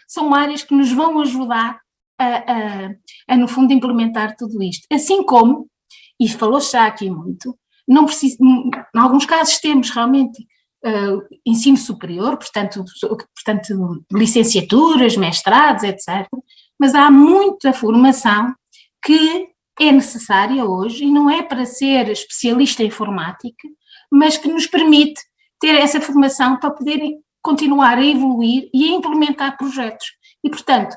[SPEAKER 4] são áreas que nos vão ajudar a no fundo, implementar tudo isto. Assim como, e falou-se já aqui muito, não precisa, em alguns casos temos realmente ensino superior, portanto licenciaturas, mestrados, etc., mas há muita formação que é necessária hoje e não é para ser especialista em informática, mas que nos permite ter essa formação para poder continuar a evoluir e a implementar projetos. E, portanto,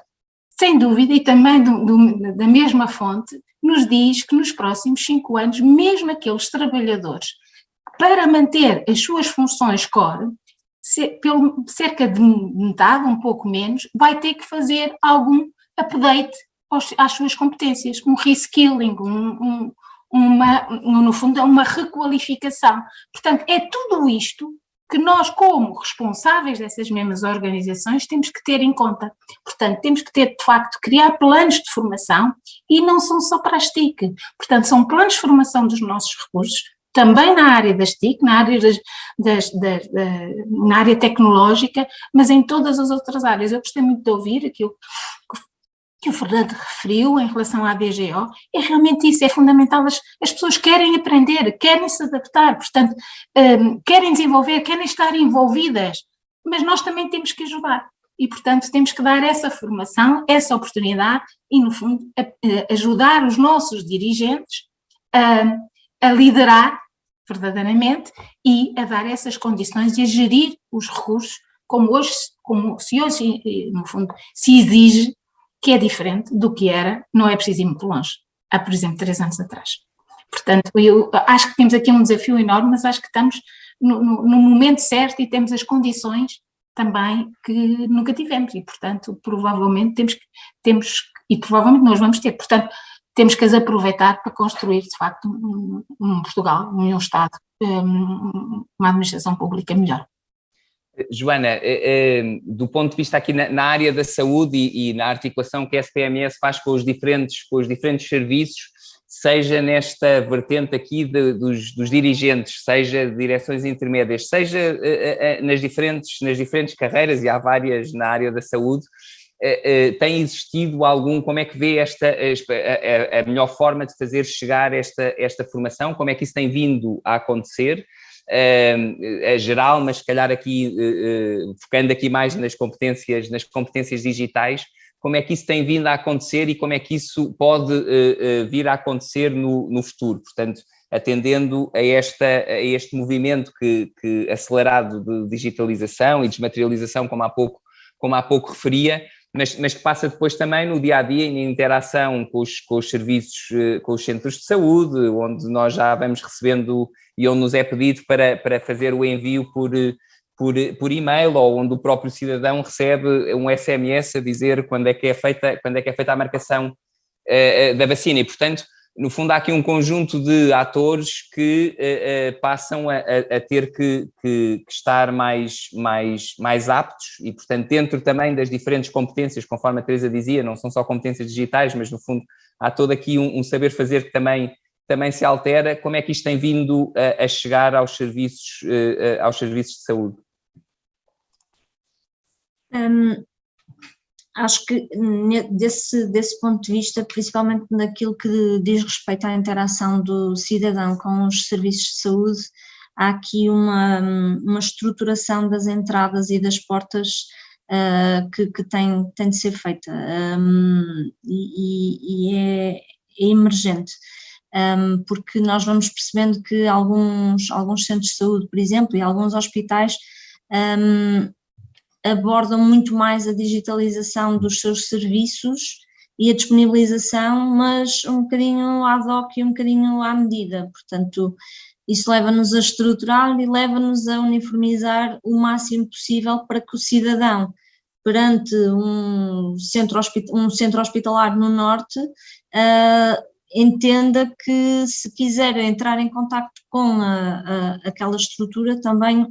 [SPEAKER 4] sem dúvida, e também da mesma fonte, nos diz que nos próximos 5 anos, mesmo aqueles trabalhadores, para manter as suas funções core, cerca de metade, um pouco menos, vai ter que fazer algum update às suas competências, um reskilling, no fundo é uma requalificação. Portanto, é tudo isto que nós, como responsáveis dessas mesmas organizações, temos que ter em conta. Portanto, temos que ter, de facto, criar planos de formação, e não são só para as TIC. Portanto, são planos de formação dos nossos recursos, também na área das TIC, na área, na área tecnológica, mas em todas as outras áreas. Eu gostei muito de ouvir aquilo que o Fernando referiu em relação à DGO, é realmente isso, é fundamental, as pessoas querem aprender, querem se adaptar, portanto, querem desenvolver, querem estar envolvidas, mas nós também temos que ajudar, e portanto temos que dar essa formação, essa oportunidade, e no fundo ajudar os nossos dirigentes a liderar verdadeiramente e a dar essas condições e a gerir os recursos como se hoje, no fundo, se exige, que é diferente do que era, não é preciso ir muito longe, há, por exemplo, 3 anos atrás. Portanto, eu acho que temos aqui um desafio enorme, mas acho que estamos no momento certo e temos as condições também que nunca tivemos, e portanto, provavelmente e provavelmente nós vamos ter, portanto, temos que as aproveitar para construir, de facto, um Portugal, um Estado, uma administração pública melhor.
[SPEAKER 3] Joana, do ponto de vista aqui na área da saúde e na articulação que a SPMS faz com os diferentes serviços, seja nesta vertente aqui dos dirigentes, seja de direções intermédias, seja nas diferentes carreiras, e há várias na área da saúde, tem existido como é que vê a melhor forma de fazer chegar esta formação, como é que isso tem vindo a acontecer? É geral, mas se calhar aqui, focando aqui mais nas competências digitais, como é que isso tem vindo a acontecer e como é que isso pode vir a acontecer no futuro? Portanto, atendendo a este movimento que acelerado de digitalização e desmaterialização, como há pouco referia, mas que passa depois também no dia-a-dia e na interação com os serviços, com os centros de saúde, onde nós já vamos recebendo e onde nos é pedido para fazer o envio por e-mail, ou onde o próprio cidadão recebe um SMS a dizer quando é que é feita a marcação da vacina. E, portanto, no fundo, há aqui um conjunto de atores que passam a ter que estar mais aptos e, portanto, dentro também das diferentes competências, conforme a Teresa dizia, não são só competências digitais, mas, no fundo, há todo aqui um saber fazer que também se altera. Como é que isto tem vindo a chegar aos serviços de saúde?
[SPEAKER 6] Acho que desse ponto de vista, principalmente naquilo que diz respeito à interação do cidadão com os serviços de saúde, há aqui uma estruturação das entradas e das portas que tem de ser feita, e é emergente, porque nós vamos percebendo que alguns centros de saúde, por exemplo, e alguns hospitais abordam muito mais a digitalização dos seus serviços e a disponibilização, mas um bocadinho ad hoc e um bocadinho à medida. Portanto, isso leva-nos a estruturar e leva-nos a uniformizar o máximo possível para que o cidadão, perante um centro hospitalar no norte, entenda que, se quiser entrar em contacto com aquela estrutura, também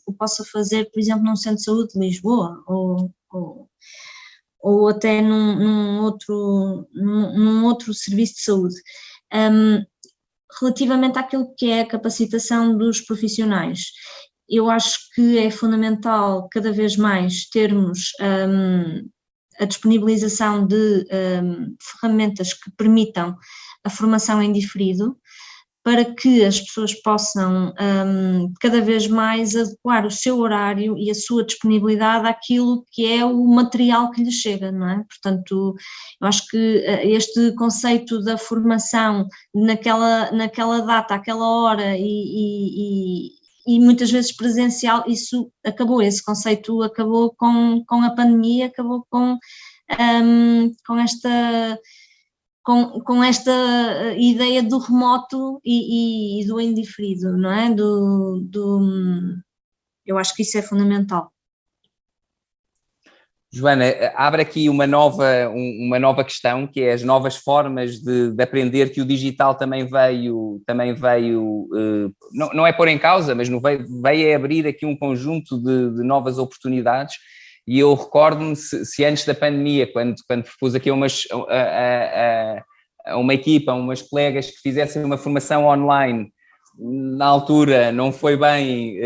[SPEAKER 6] o possa fazer, por exemplo, num centro de saúde de Lisboa, ou até num outro serviço de saúde. Relativamente àquilo que é a capacitação dos profissionais, eu acho que é fundamental cada vez mais termos a disponibilização de ferramentas que permitam a formação em diferido, para que as pessoas possam cada vez mais adequar o seu horário e a sua disponibilidade àquilo que é o material que lhes chega, não é? Portanto, eu acho que este conceito da formação naquela data, àquela hora e muitas vezes presencial, isso acabou, esse conceito acabou com a pandemia, acabou com esta ideia do remoto e do indiferido, não é? Eu acho que isso é fundamental.
[SPEAKER 3] Joana, abre aqui uma nova questão, que é as novas formas de aprender, que o digital também veio não é pôr em causa, mas veio a abrir aqui um conjunto de novas oportunidades. E eu recordo-me, se antes da pandemia, quando propus aqui a uma equipa, umas colegas que fizessem uma formação online, na altura não foi bem,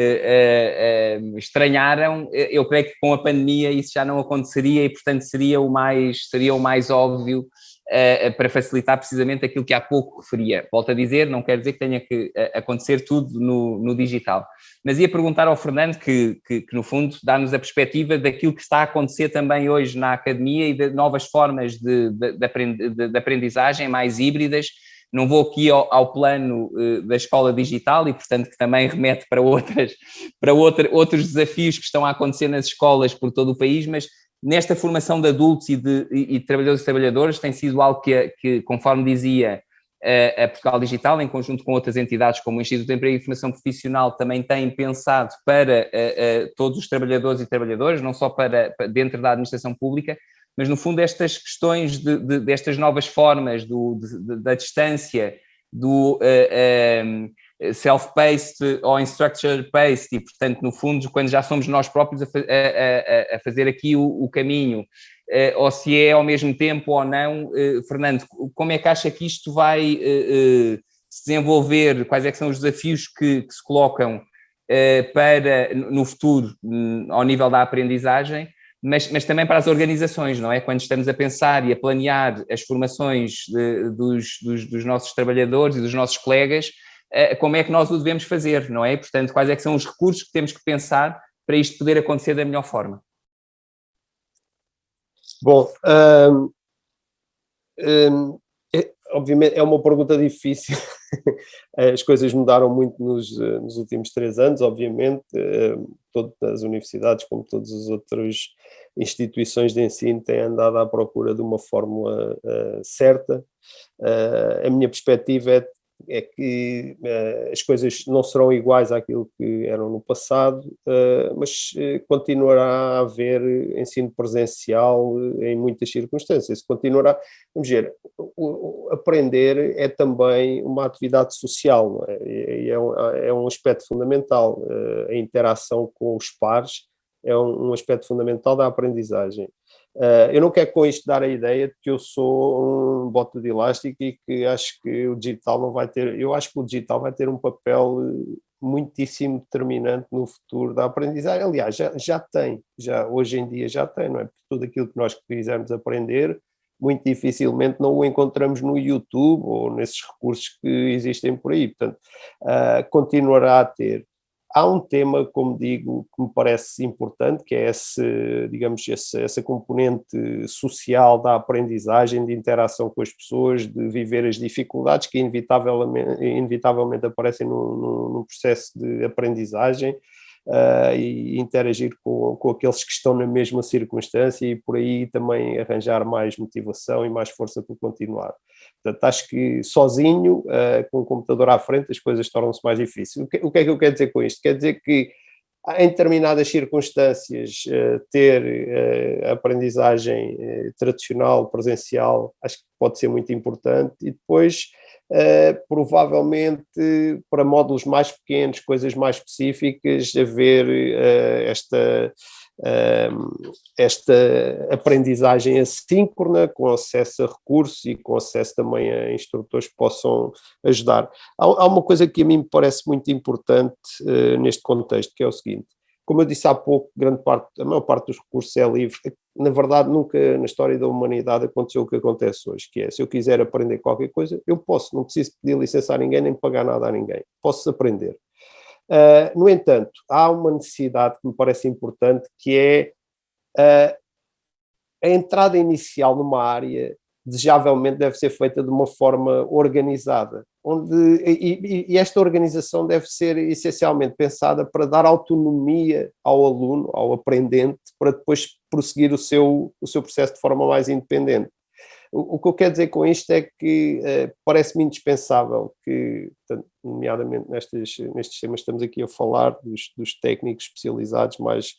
[SPEAKER 3] estranharam. Eu creio que com a pandemia isso já não aconteceria e, portanto, seria o mais óbvio para facilitar precisamente aquilo que há pouco referia. Volto a dizer, não quer dizer que tenha que acontecer tudo no digital. Mas ia perguntar ao Fernando que no fundo, dá-nos a perspectiva daquilo que está a acontecer também hoje na academia e de novas formas de aprendizagem mais híbridas. Não vou aqui ao plano da escola digital e, portanto, que também remete para outros desafios que estão a acontecer nas escolas por todo o país, mas nesta formação de adultos e de trabalhadores e trabalhadoras tem sido algo que, conforme dizia a Portugal Digital, em conjunto com outras entidades como o Instituto de Emprego e Formação Profissional, também tem pensado para todos os trabalhadores e trabalhadoras, não só para dentro da administração pública, mas no fundo estas questões destas novas formas da distância, do self-paced ou instructor-paced, e portanto no fundo quando já somos nós próprios a fazer aqui o caminho, ou se é ao mesmo tempo ou não. Fernando, como é que acha que isto vai se desenvolver? Quais é que são os desafios que se colocam para no futuro ao nível da aprendizagem? Mas também para as organizações, não é? Quando estamos a pensar e a planear as formações dos nossos trabalhadores e dos nossos colegas, como é que nós o devemos fazer, não é? Portanto, quais é que são os recursos que temos que pensar para isto poder acontecer da melhor forma?
[SPEAKER 5] Bom, obviamente é uma pergunta difícil. As coisas mudaram muito nos últimos 3 anos, obviamente. Todas as universidades, como todas as outras instituições de ensino, têm andado à procura de uma fórmula certa. A minha perspectiva é que as coisas não serão iguais àquilo que eram no passado, mas continuará a haver ensino presencial em muitas circunstâncias. Continuará, vamos dizer, aprender é também uma atividade social, não é? E é um aspecto fundamental. A interação com os pares é um aspecto fundamental da aprendizagem. Eu não quero com isto dar a ideia de que eu sou um bote de elástico e que acho que o digital não vai ter. Eu acho que o digital vai ter um papel muitíssimo determinante no futuro da aprendizagem. Aliás, hoje em dia já tem, não é? Porque tudo aquilo que nós quisermos aprender, muito dificilmente não o encontramos no YouTube ou nesses recursos que existem por aí. Portanto, continuará a ter. Há um tema, como digo, que me parece importante, que é essa componente social da aprendizagem, de interação com as pessoas, de viver as dificuldades que inevitavelmente aparecem num processo de aprendizagem, e interagir com aqueles que estão na mesma circunstância e por aí também arranjar mais motivação e mais força para continuar. Portanto, acho que sozinho, com o computador à frente, as coisas tornam-se mais difíceis. O que é que eu quero dizer com isto? Quer dizer que em determinadas circunstâncias ter aprendizagem tradicional, presencial, acho que pode ser muito importante, e depois provavelmente para módulos mais pequenos, coisas mais específicas, haver esta aprendizagem assíncrona, com acesso a recursos e com acesso também a instrutores que possam ajudar. Há uma coisa que a mim me parece muito importante neste contexto, que é o seguinte: como eu disse há pouco, a maior parte dos recursos é livre. Na verdade, nunca na história da humanidade aconteceu o que acontece hoje, que é, se eu quiser aprender qualquer coisa, eu posso, não preciso pedir licença a ninguém, nem pagar nada a ninguém, posso aprender. No entanto, há uma necessidade que me parece importante, que é a entrada inicial numa área desejavelmente deve ser feita de uma forma organizada, e esta organização deve ser essencialmente pensada para dar autonomia ao aluno, ao aprendente, para depois prosseguir o seu processo de forma mais independente. O que eu quero dizer com isto é que parece-me indispensável que, nomeadamente nestes temas, estamos aqui a falar dos técnicos especializados mais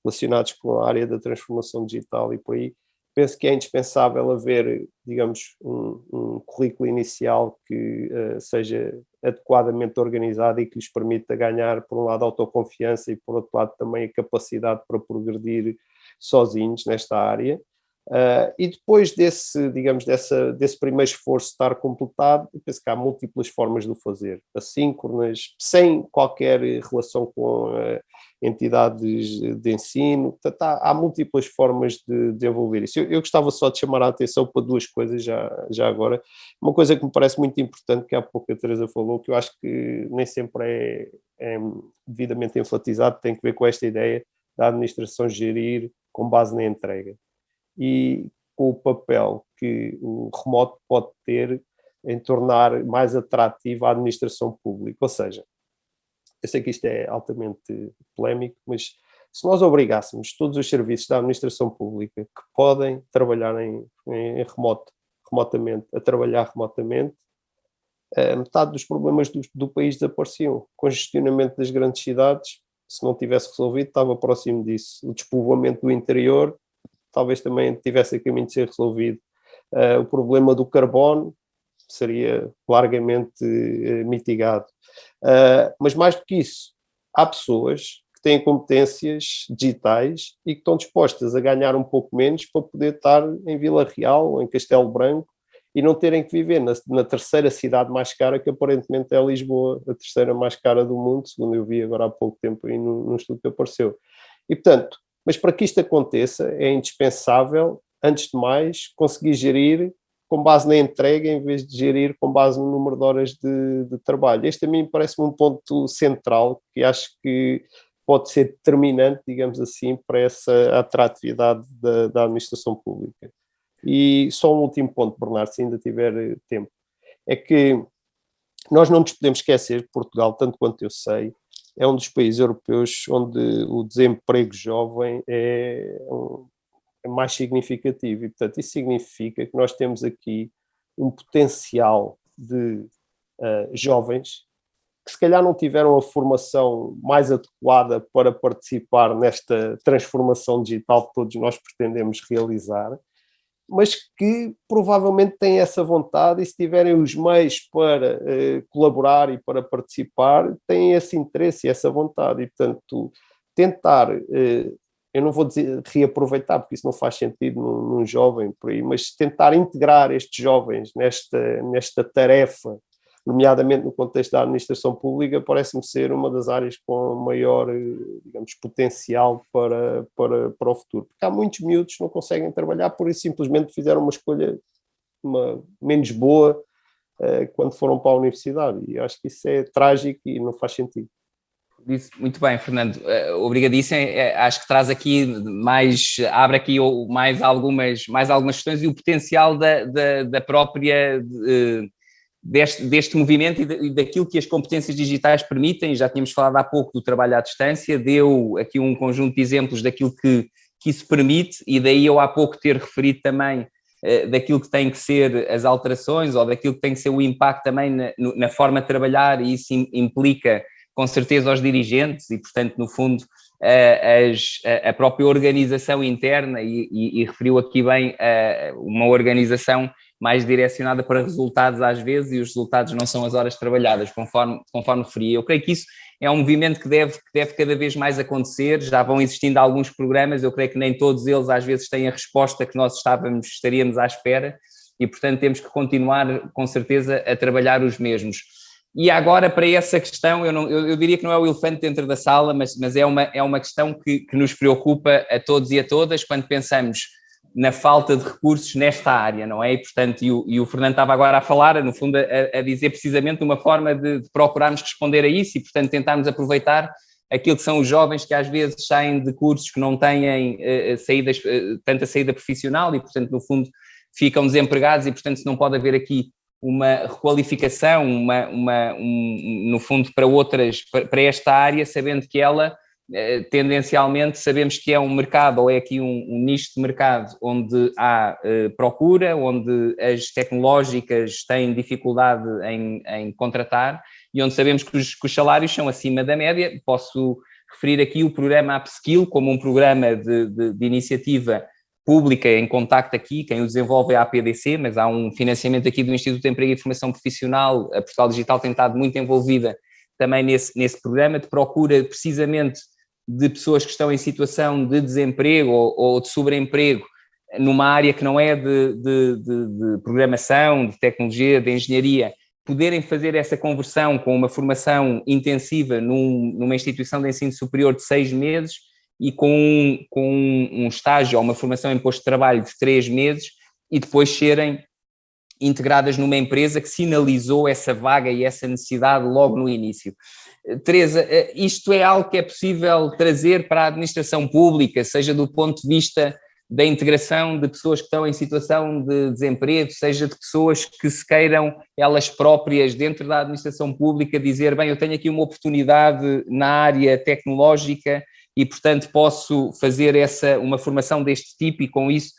[SPEAKER 5] relacionados com a área da transformação digital e por aí. Penso que é indispensável haver, digamos, um currículo inicial que seja adequadamente organizado e que lhes permita ganhar, por um lado, autoconfiança e, por outro lado, também a capacidade para progredir sozinhos nesta área. E depois desse primeiro esforço estar completado, eu penso que há múltiplas formas de o fazer, assíncronas, sem qualquer relação com entidades de ensino. Portanto, há múltiplas formas de desenvolver isso. Eu gostava só de chamar a atenção para duas coisas já agora. Uma coisa que me parece muito importante, que há pouco a Teresa falou, que eu acho que nem sempre é devidamente enfatizado, tem que ver com esta ideia da administração gerir com base na entrega e com o papel que o remoto pode ter em tornar mais atrativa a administração pública. Ou seja, eu sei que isto é altamente polémico, mas se nós obrigássemos todos os serviços da administração pública que podem trabalhar remotamente, a trabalhar remotamente, metade dos problemas do país desapareciam. O congestionamento das grandes cidades, se não tivesse resolvido, estava próximo disso. O despovoamento do interior talvez também tivesse a caminho de ser resolvido. O problema do carbono seria largamente mitigado. Mas mais do que isso, há pessoas que têm competências digitais e que estão dispostas a ganhar um pouco menos para poder estar em Vila Real ou em Castelo Branco e não terem que viver na terceira cidade mais cara, que aparentemente é Lisboa, a terceira mais cara do mundo, segundo eu vi agora há pouco tempo aí num estudo que apareceu. E, portanto, mas para que isto aconteça é indispensável, antes de mais, conseguir gerir com base na entrega em vez de gerir com base no número de horas de trabalho. Este a mim parece-me um ponto central que acho que pode ser determinante, digamos assim, para essa atratividade da administração pública. E só um último ponto, Bernardo, se ainda tiver tempo, é que nós não nos podemos esquecer que Portugal, tanto quanto eu sei, é um dos países europeus onde o desemprego jovem é mais significativo e, portanto, isso significa que nós temos aqui um potencial de jovens que se calhar não tiveram a formação mais adequada para participar nesta transformação digital que todos nós pretendemos realizar, mas que provavelmente têm essa vontade e se tiverem os meios para colaborar e para participar, têm esse interesse e essa vontade. E, portanto, tentar, eu não vou dizer reaproveitar, porque isso não faz sentido num jovem por aí, mas tentar integrar estes jovens nesta tarefa, nomeadamente no contexto da administração pública, parece-me ser uma das áreas com maior, digamos, potencial para o futuro. Porque há muitos miúdos que não conseguem trabalhar, por isso simplesmente fizeram uma escolha menos boa quando foram para a universidade. E acho que isso é trágico e não faz sentido.
[SPEAKER 3] Muito bem, Fernando, obrigadíssimo. Acho que traz aqui abre aqui mais algumas questões e o potencial da própria... Deste movimento e daquilo que as competências digitais permitem. Já tínhamos falado há pouco do trabalho à distância, deu aqui um conjunto de exemplos daquilo que isso permite e daí eu há pouco ter referido também daquilo que tem que ser as alterações ou daquilo que tem que ser o impacto também na forma de trabalhar e isso implica com certeza aos dirigentes e, portanto, no fundo, a própria organização interna e referiu aqui bem uma organização mais direcionada para resultados às vezes, e os resultados não são as horas trabalhadas, conforme referi. Eu creio que isso é um movimento que deve cada vez mais acontecer, já vão existindo alguns programas, eu creio que nem todos eles às vezes têm a resposta que nós estaríamos à espera, e portanto temos que continuar com certeza a trabalhar os mesmos. E agora para essa questão, eu diria que não é o elefante dentro da sala, mas é uma questão que nos preocupa a todos e a todas quando pensamos na falta de recursos nesta área, não é? E, portanto, o Fernando estava agora a falar, no fundo, a dizer precisamente uma forma de procurarmos responder a isso e, portanto, tentarmos aproveitar aquilo que são os jovens que às vezes saem de cursos que não têm tanta saída profissional e, portanto, no fundo, ficam desempregados e, portanto, se não pode haver aqui uma requalificação, no fundo, para esta área, sabendo que ela tendencialmente sabemos que é um mercado ou é aqui um nicho de mercado onde há procura, onde as tecnológicas têm dificuldade em contratar e onde sabemos que os salários são acima da média. Posso referir aqui o programa Upskill como um programa de iniciativa pública em contacto aqui, quem o desenvolve é a APDC, mas há um financiamento aqui do Instituto de Emprego e Formação Profissional, a Portugal Digital tem estado muito envolvida também nesse programa, de procura precisamente de pessoas que estão em situação de desemprego ou de sobreemprego, numa área que não é de programação, de tecnologia, de engenharia, poderem fazer essa conversão com uma formação intensiva numa instituição de ensino superior de 6 meses e com um estágio ou uma formação em posto de trabalho de 3 meses e depois serem integradas numa empresa que sinalizou essa vaga e essa necessidade logo no início. Teresa, isto é algo que é possível trazer para a administração pública, seja do ponto de vista da integração de pessoas que estão em situação de desemprego, seja de pessoas que se queiram elas próprias dentro da administração pública dizer, bem, eu tenho aqui uma oportunidade na área tecnológica e, portanto, posso fazer uma formação deste tipo e com isso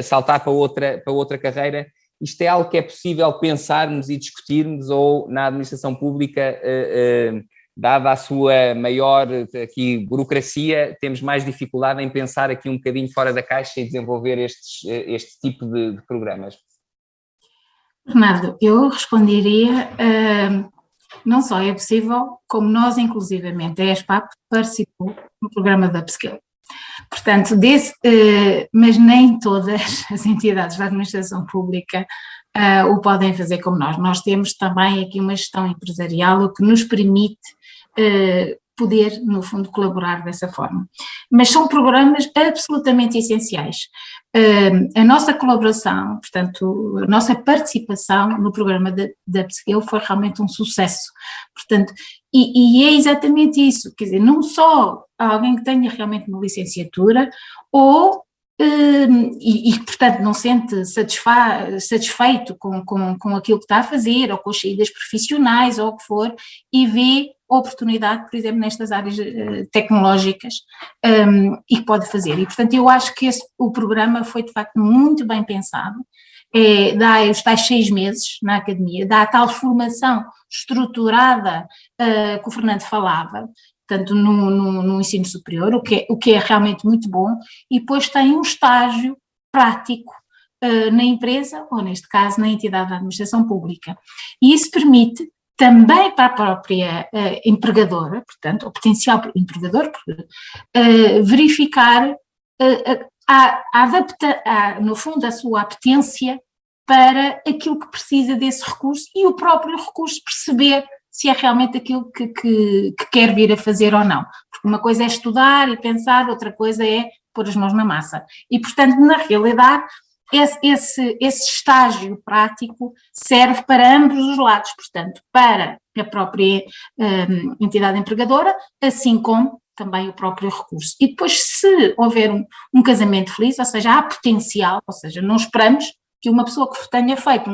[SPEAKER 3] saltar para outra carreira. Isto é algo que é possível pensarmos e discutirmos ou na administração pública, dada a sua maior aqui, burocracia, temos mais dificuldade em pensar aqui um bocadinho fora da caixa e desenvolver este tipo de programas?
[SPEAKER 4] Bernardo, eu responderia, não só é possível, como nós, inclusivamente, a ESPAP participou no programa da Upskill. Portanto, mas nem todas as entidades da administração pública o podem fazer como nós. Nós temos também aqui uma gestão empresarial, o que nos permite poder, no fundo, colaborar dessa forma. Mas são programas absolutamente essenciais. A nossa colaboração, portanto, a nossa participação no programa da Upskill foi realmente um sucesso. Portanto, e é exatamente isso, quer dizer, não só alguém que tenha realmente uma licenciatura ou portanto, não sente satisfeito com aquilo que está a fazer, ou com as saídas profissionais, ou o que for, e vê oportunidade, por exemplo, nestas áreas tecnológicas, e que pode fazer. E, portanto, eu acho que o programa foi, de facto, muito bem pensado, dá os tais 6 meses na academia, dá a tal formação estruturada que o Fernando falava, portanto, no ensino superior, o que é realmente muito bom, e depois tem um estágio prático na empresa, ou neste caso na entidade da administração pública. E isso permite também para a própria empregadora, portanto, o potencial empregador, verificar, no fundo, a sua apetência para aquilo que precisa desse recurso e o próprio recurso perceber se é realmente aquilo que quer vir a fazer ou não. Porque uma coisa é estudar e pensar, outra coisa é pôr as mãos na massa. E, portanto, na realidade, esse estágio prático serve para ambos os lados, portanto, para a própria entidade empregadora, assim como também o próprio recurso. E depois, se houver um casamento feliz, ou seja, há potencial, ou seja, não esperamos que uma pessoa que tenha feito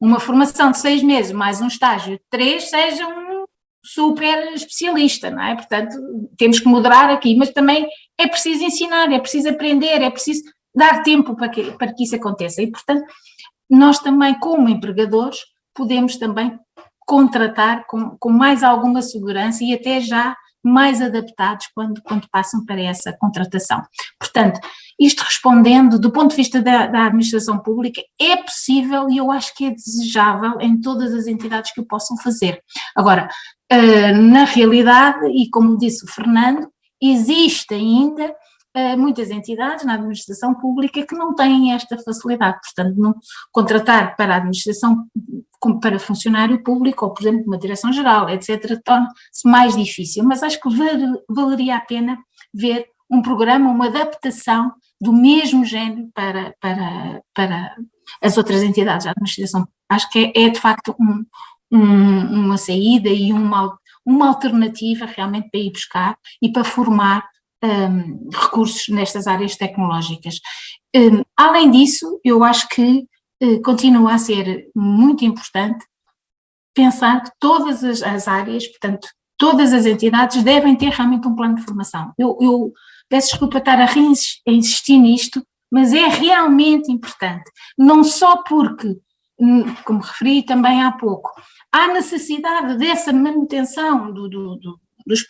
[SPEAKER 4] uma formação de 6 meses mais um estágio de 3 seja um super especialista, não é? Portanto, temos que moderar aqui, mas também é preciso ensinar, é preciso aprender, é preciso dar tempo para que isso aconteça. E, portanto, nós também, como empregadores, podemos também contratar com mais alguma segurança e até já mais adaptados quando passam para essa contratação. Portanto, isto respondendo, do ponto de vista da administração pública, é possível e eu acho que é desejável em todas as entidades que o possam fazer. Agora, na realidade, e como disse o Fernando, existe ainda muitas entidades na administração pública que não têm esta facilidade, portanto, não contratar para a administração, como para funcionário público, ou por exemplo uma direção-geral, etc., torna-se mais difícil, mas acho que valeria a pena ver um programa, uma adaptação do mesmo género para as outras entidades da administração. Acho que é de facto uma saída e uma alternativa realmente para ir buscar e para formar recursos nestas áreas tecnológicas. Além disso, eu acho que continua a ser muito importante pensar que todas as áreas, portanto, todas as entidades devem ter realmente um plano de formação. Eu peço desculpa estar a insistir nisto, mas é realmente importante, não só porque, como referi também há pouco, há necessidade dessa manutenção das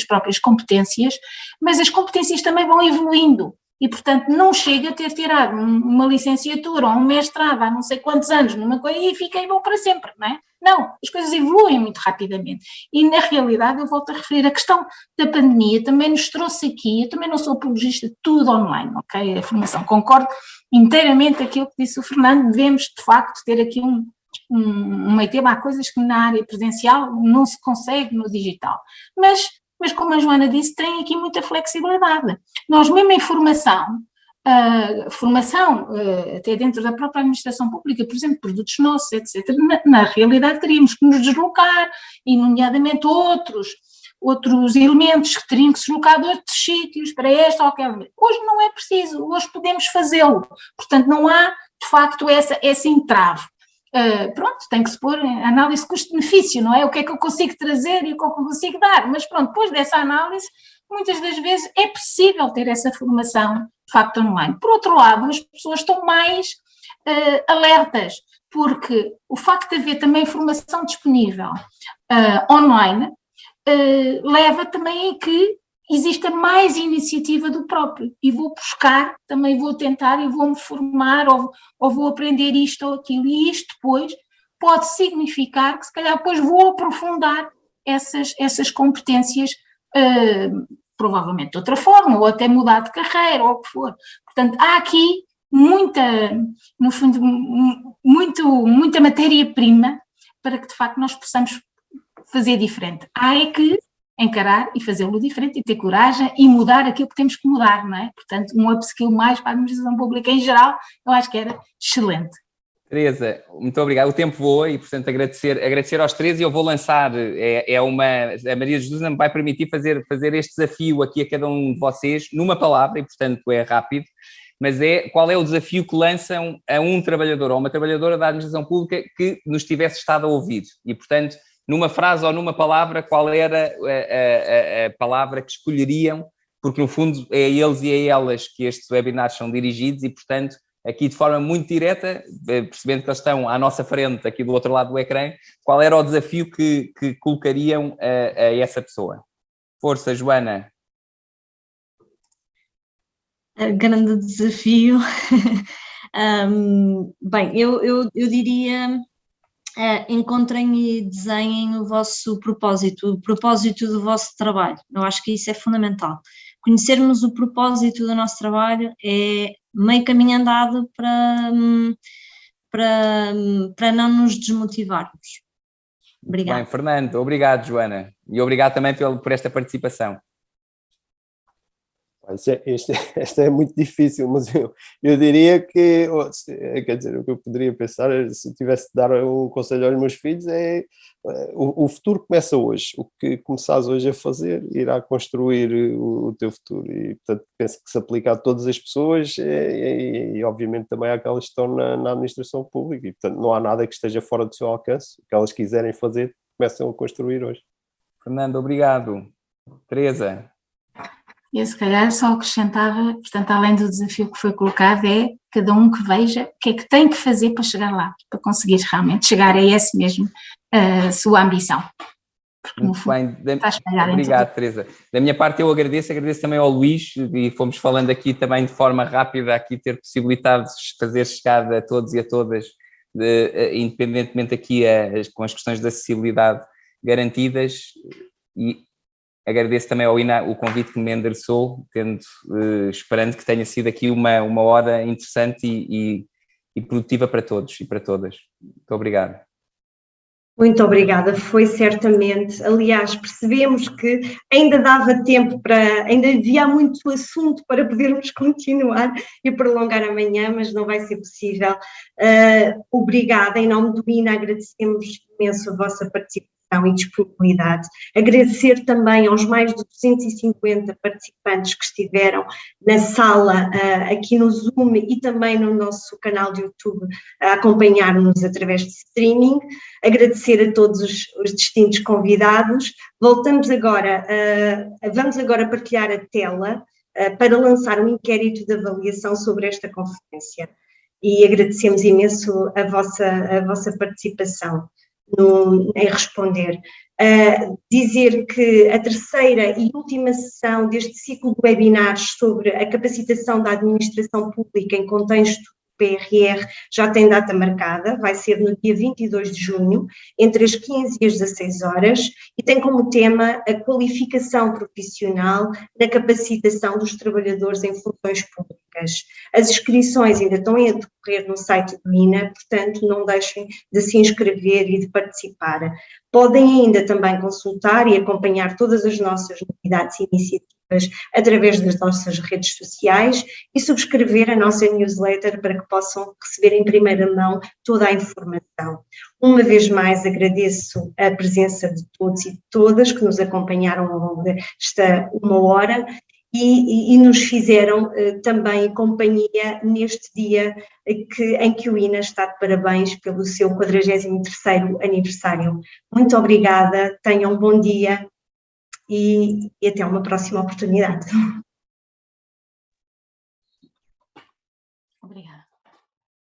[SPEAKER 4] próprias competências, mas as competências também vão evoluindo. E, portanto, não chega a ter tirado uma licenciatura ou um mestrado há não sei quantos anos numa coisa e fiquei bom para sempre, não é? Não, as coisas evoluem muito rapidamente. E, na realidade, eu volto a referir, a questão da pandemia também nos trouxe aqui, eu também não sou apologista de tudo online, ok? A formação, concordo inteiramente com aquilo que disse o Fernando, devemos, de facto, ter aqui um meio termo. Há coisas que na área presencial não se consegue no digital. Mas como a Joana disse, tem aqui muita flexibilidade. Nós mesmo em formação, até dentro da própria administração pública, por exemplo, produtos nossos, etc., na realidade teríamos que nos deslocar, e nomeadamente outros elementos que teriam que se deslocar de outros sítios para esta ou aquela. Hoje não é preciso, hoje podemos fazê-lo. Portanto, não há, de facto, esse entrave. Pronto, tem que se pôr em análise custo-benefício, não é? O que é que eu consigo trazer e o que é que eu consigo dar, mas pronto, depois dessa análise, muitas das vezes é possível ter essa formação, de facto, online. Por outro lado, as pessoas estão mais alertas, porque o facto de haver também formação disponível online leva também a que exista mais iniciativa do próprio, e vou buscar, também vou tentar e vou-me formar ou vou aprender isto ou aquilo, e isto depois pode significar que se calhar depois vou aprofundar essas competências, provavelmente de outra forma, ou até mudar de carreira, ou o que for. Portanto, há aqui no fundo, muita matéria-prima para que de facto nós possamos fazer diferente. Há é que encarar e fazê-lo diferente e ter coragem e mudar aquilo que temos que mudar, não é? Portanto, um upskill mais para a administração pública em geral, eu acho que era excelente.
[SPEAKER 3] Teresa, muito obrigado. O tempo voa e, portanto, agradecer aos três, e eu vou lançar, a Maria Jesus me vai permitir fazer este desafio aqui a cada um de vocês, numa palavra, e, portanto, é rápido, mas qual é o desafio que lançam a um trabalhador ou uma trabalhadora da administração pública que nos tivesse estado a ouvir? E, portanto, numa frase ou numa palavra, qual era a palavra que escolheriam? Porque, no fundo, é a eles e a elas que estes webinars são dirigidos e, portanto, aqui de forma muito direta, percebendo que eles estão à nossa frente, aqui do outro lado do ecrã, qual era o desafio que colocariam a essa pessoa? Força, Joana.
[SPEAKER 6] Grande desafio. Bem, eu diria... encontrem e desenhem o vosso propósito, o propósito do vosso trabalho. Eu acho que isso é fundamental. Conhecermos o propósito do nosso trabalho é meio caminho andado para não nos desmotivarmos. Obrigada.
[SPEAKER 3] Bem, Fernando, obrigado, Joana, e obrigado também por esta participação.
[SPEAKER 5] Esta é muito difícil, mas eu diria que, quer dizer, o que eu poderia pensar, se eu tivesse de dar um conselho aos meus filhos, o futuro começa hoje. O que começares hoje a fazer irá construir o teu futuro, e portanto penso que se aplica a todas as pessoas e obviamente também àquelas que estão na administração pública, e portanto não há nada que esteja fora do seu alcance. O que elas quiserem fazer, começam a construir hoje.
[SPEAKER 3] Fernando, obrigado. Teresa.
[SPEAKER 4] Eu se calhar só acrescentava, portanto, além do desafio que foi colocado, é cada um que veja o que é que tem que fazer para chegar lá, para conseguir realmente chegar a esse mesmo, a sua ambição. Porque,
[SPEAKER 3] muito
[SPEAKER 4] fundo,
[SPEAKER 3] bem,
[SPEAKER 4] está espalhado.
[SPEAKER 3] obrigado, Teresa. Da minha parte eu agradeço também ao Luís, e fomos falando aqui também de forma rápida, aqui ter possibilidade de fazer chegar a todos e a todas, independentemente aqui com as questões de acessibilidade garantidas, e agradeço também ao INA o convite que me endereçou, esperando que tenha sido aqui uma hora interessante e produtiva para todos e para todas. Muito obrigado.
[SPEAKER 1] Muito obrigada, foi certamente. Aliás, percebemos que ainda dava tempo ainda havia muito assunto para podermos continuar e prolongar amanhã, mas não vai ser possível. Obrigada, em nome do INA agradecemos imenso a vossa participação e disponibilidade. Agradecer também aos mais de 250 participantes que estiveram na sala, aqui no Zoom e também no nosso canal de YouTube, a acompanhar-nos através de streaming. Agradecer a todos os distintos convidados. Vamos agora partilhar a tela para lançar um inquérito de avaliação sobre esta conferência. E agradecemos imenso a vossa participação em responder. Dizer que a terceira e última sessão deste ciclo de webinars sobre a capacitação da administração pública em contexto PRR já tem data marcada, vai ser no dia 22 de junho, entre as 15 e as 16 horas, e tem como tema a qualificação profissional na capacitação dos trabalhadores em funções públicas. As inscrições ainda estão a decorrer no site do INA, portanto não deixem de se inscrever e de participar. Podem ainda também consultar e acompanhar todas as nossas novidades e iniciativas através das nossas redes sociais e subscrever a nossa newsletter para que possam receber em primeira mão toda a informação. Uma vez mais agradeço a presença de todos e de todas que nos acompanharam ao longo desta uma hora e nos fizeram também companhia neste dia em que o INA está de parabéns pelo seu 43º aniversário. Muito obrigada, tenham um bom dia e até uma próxima oportunidade.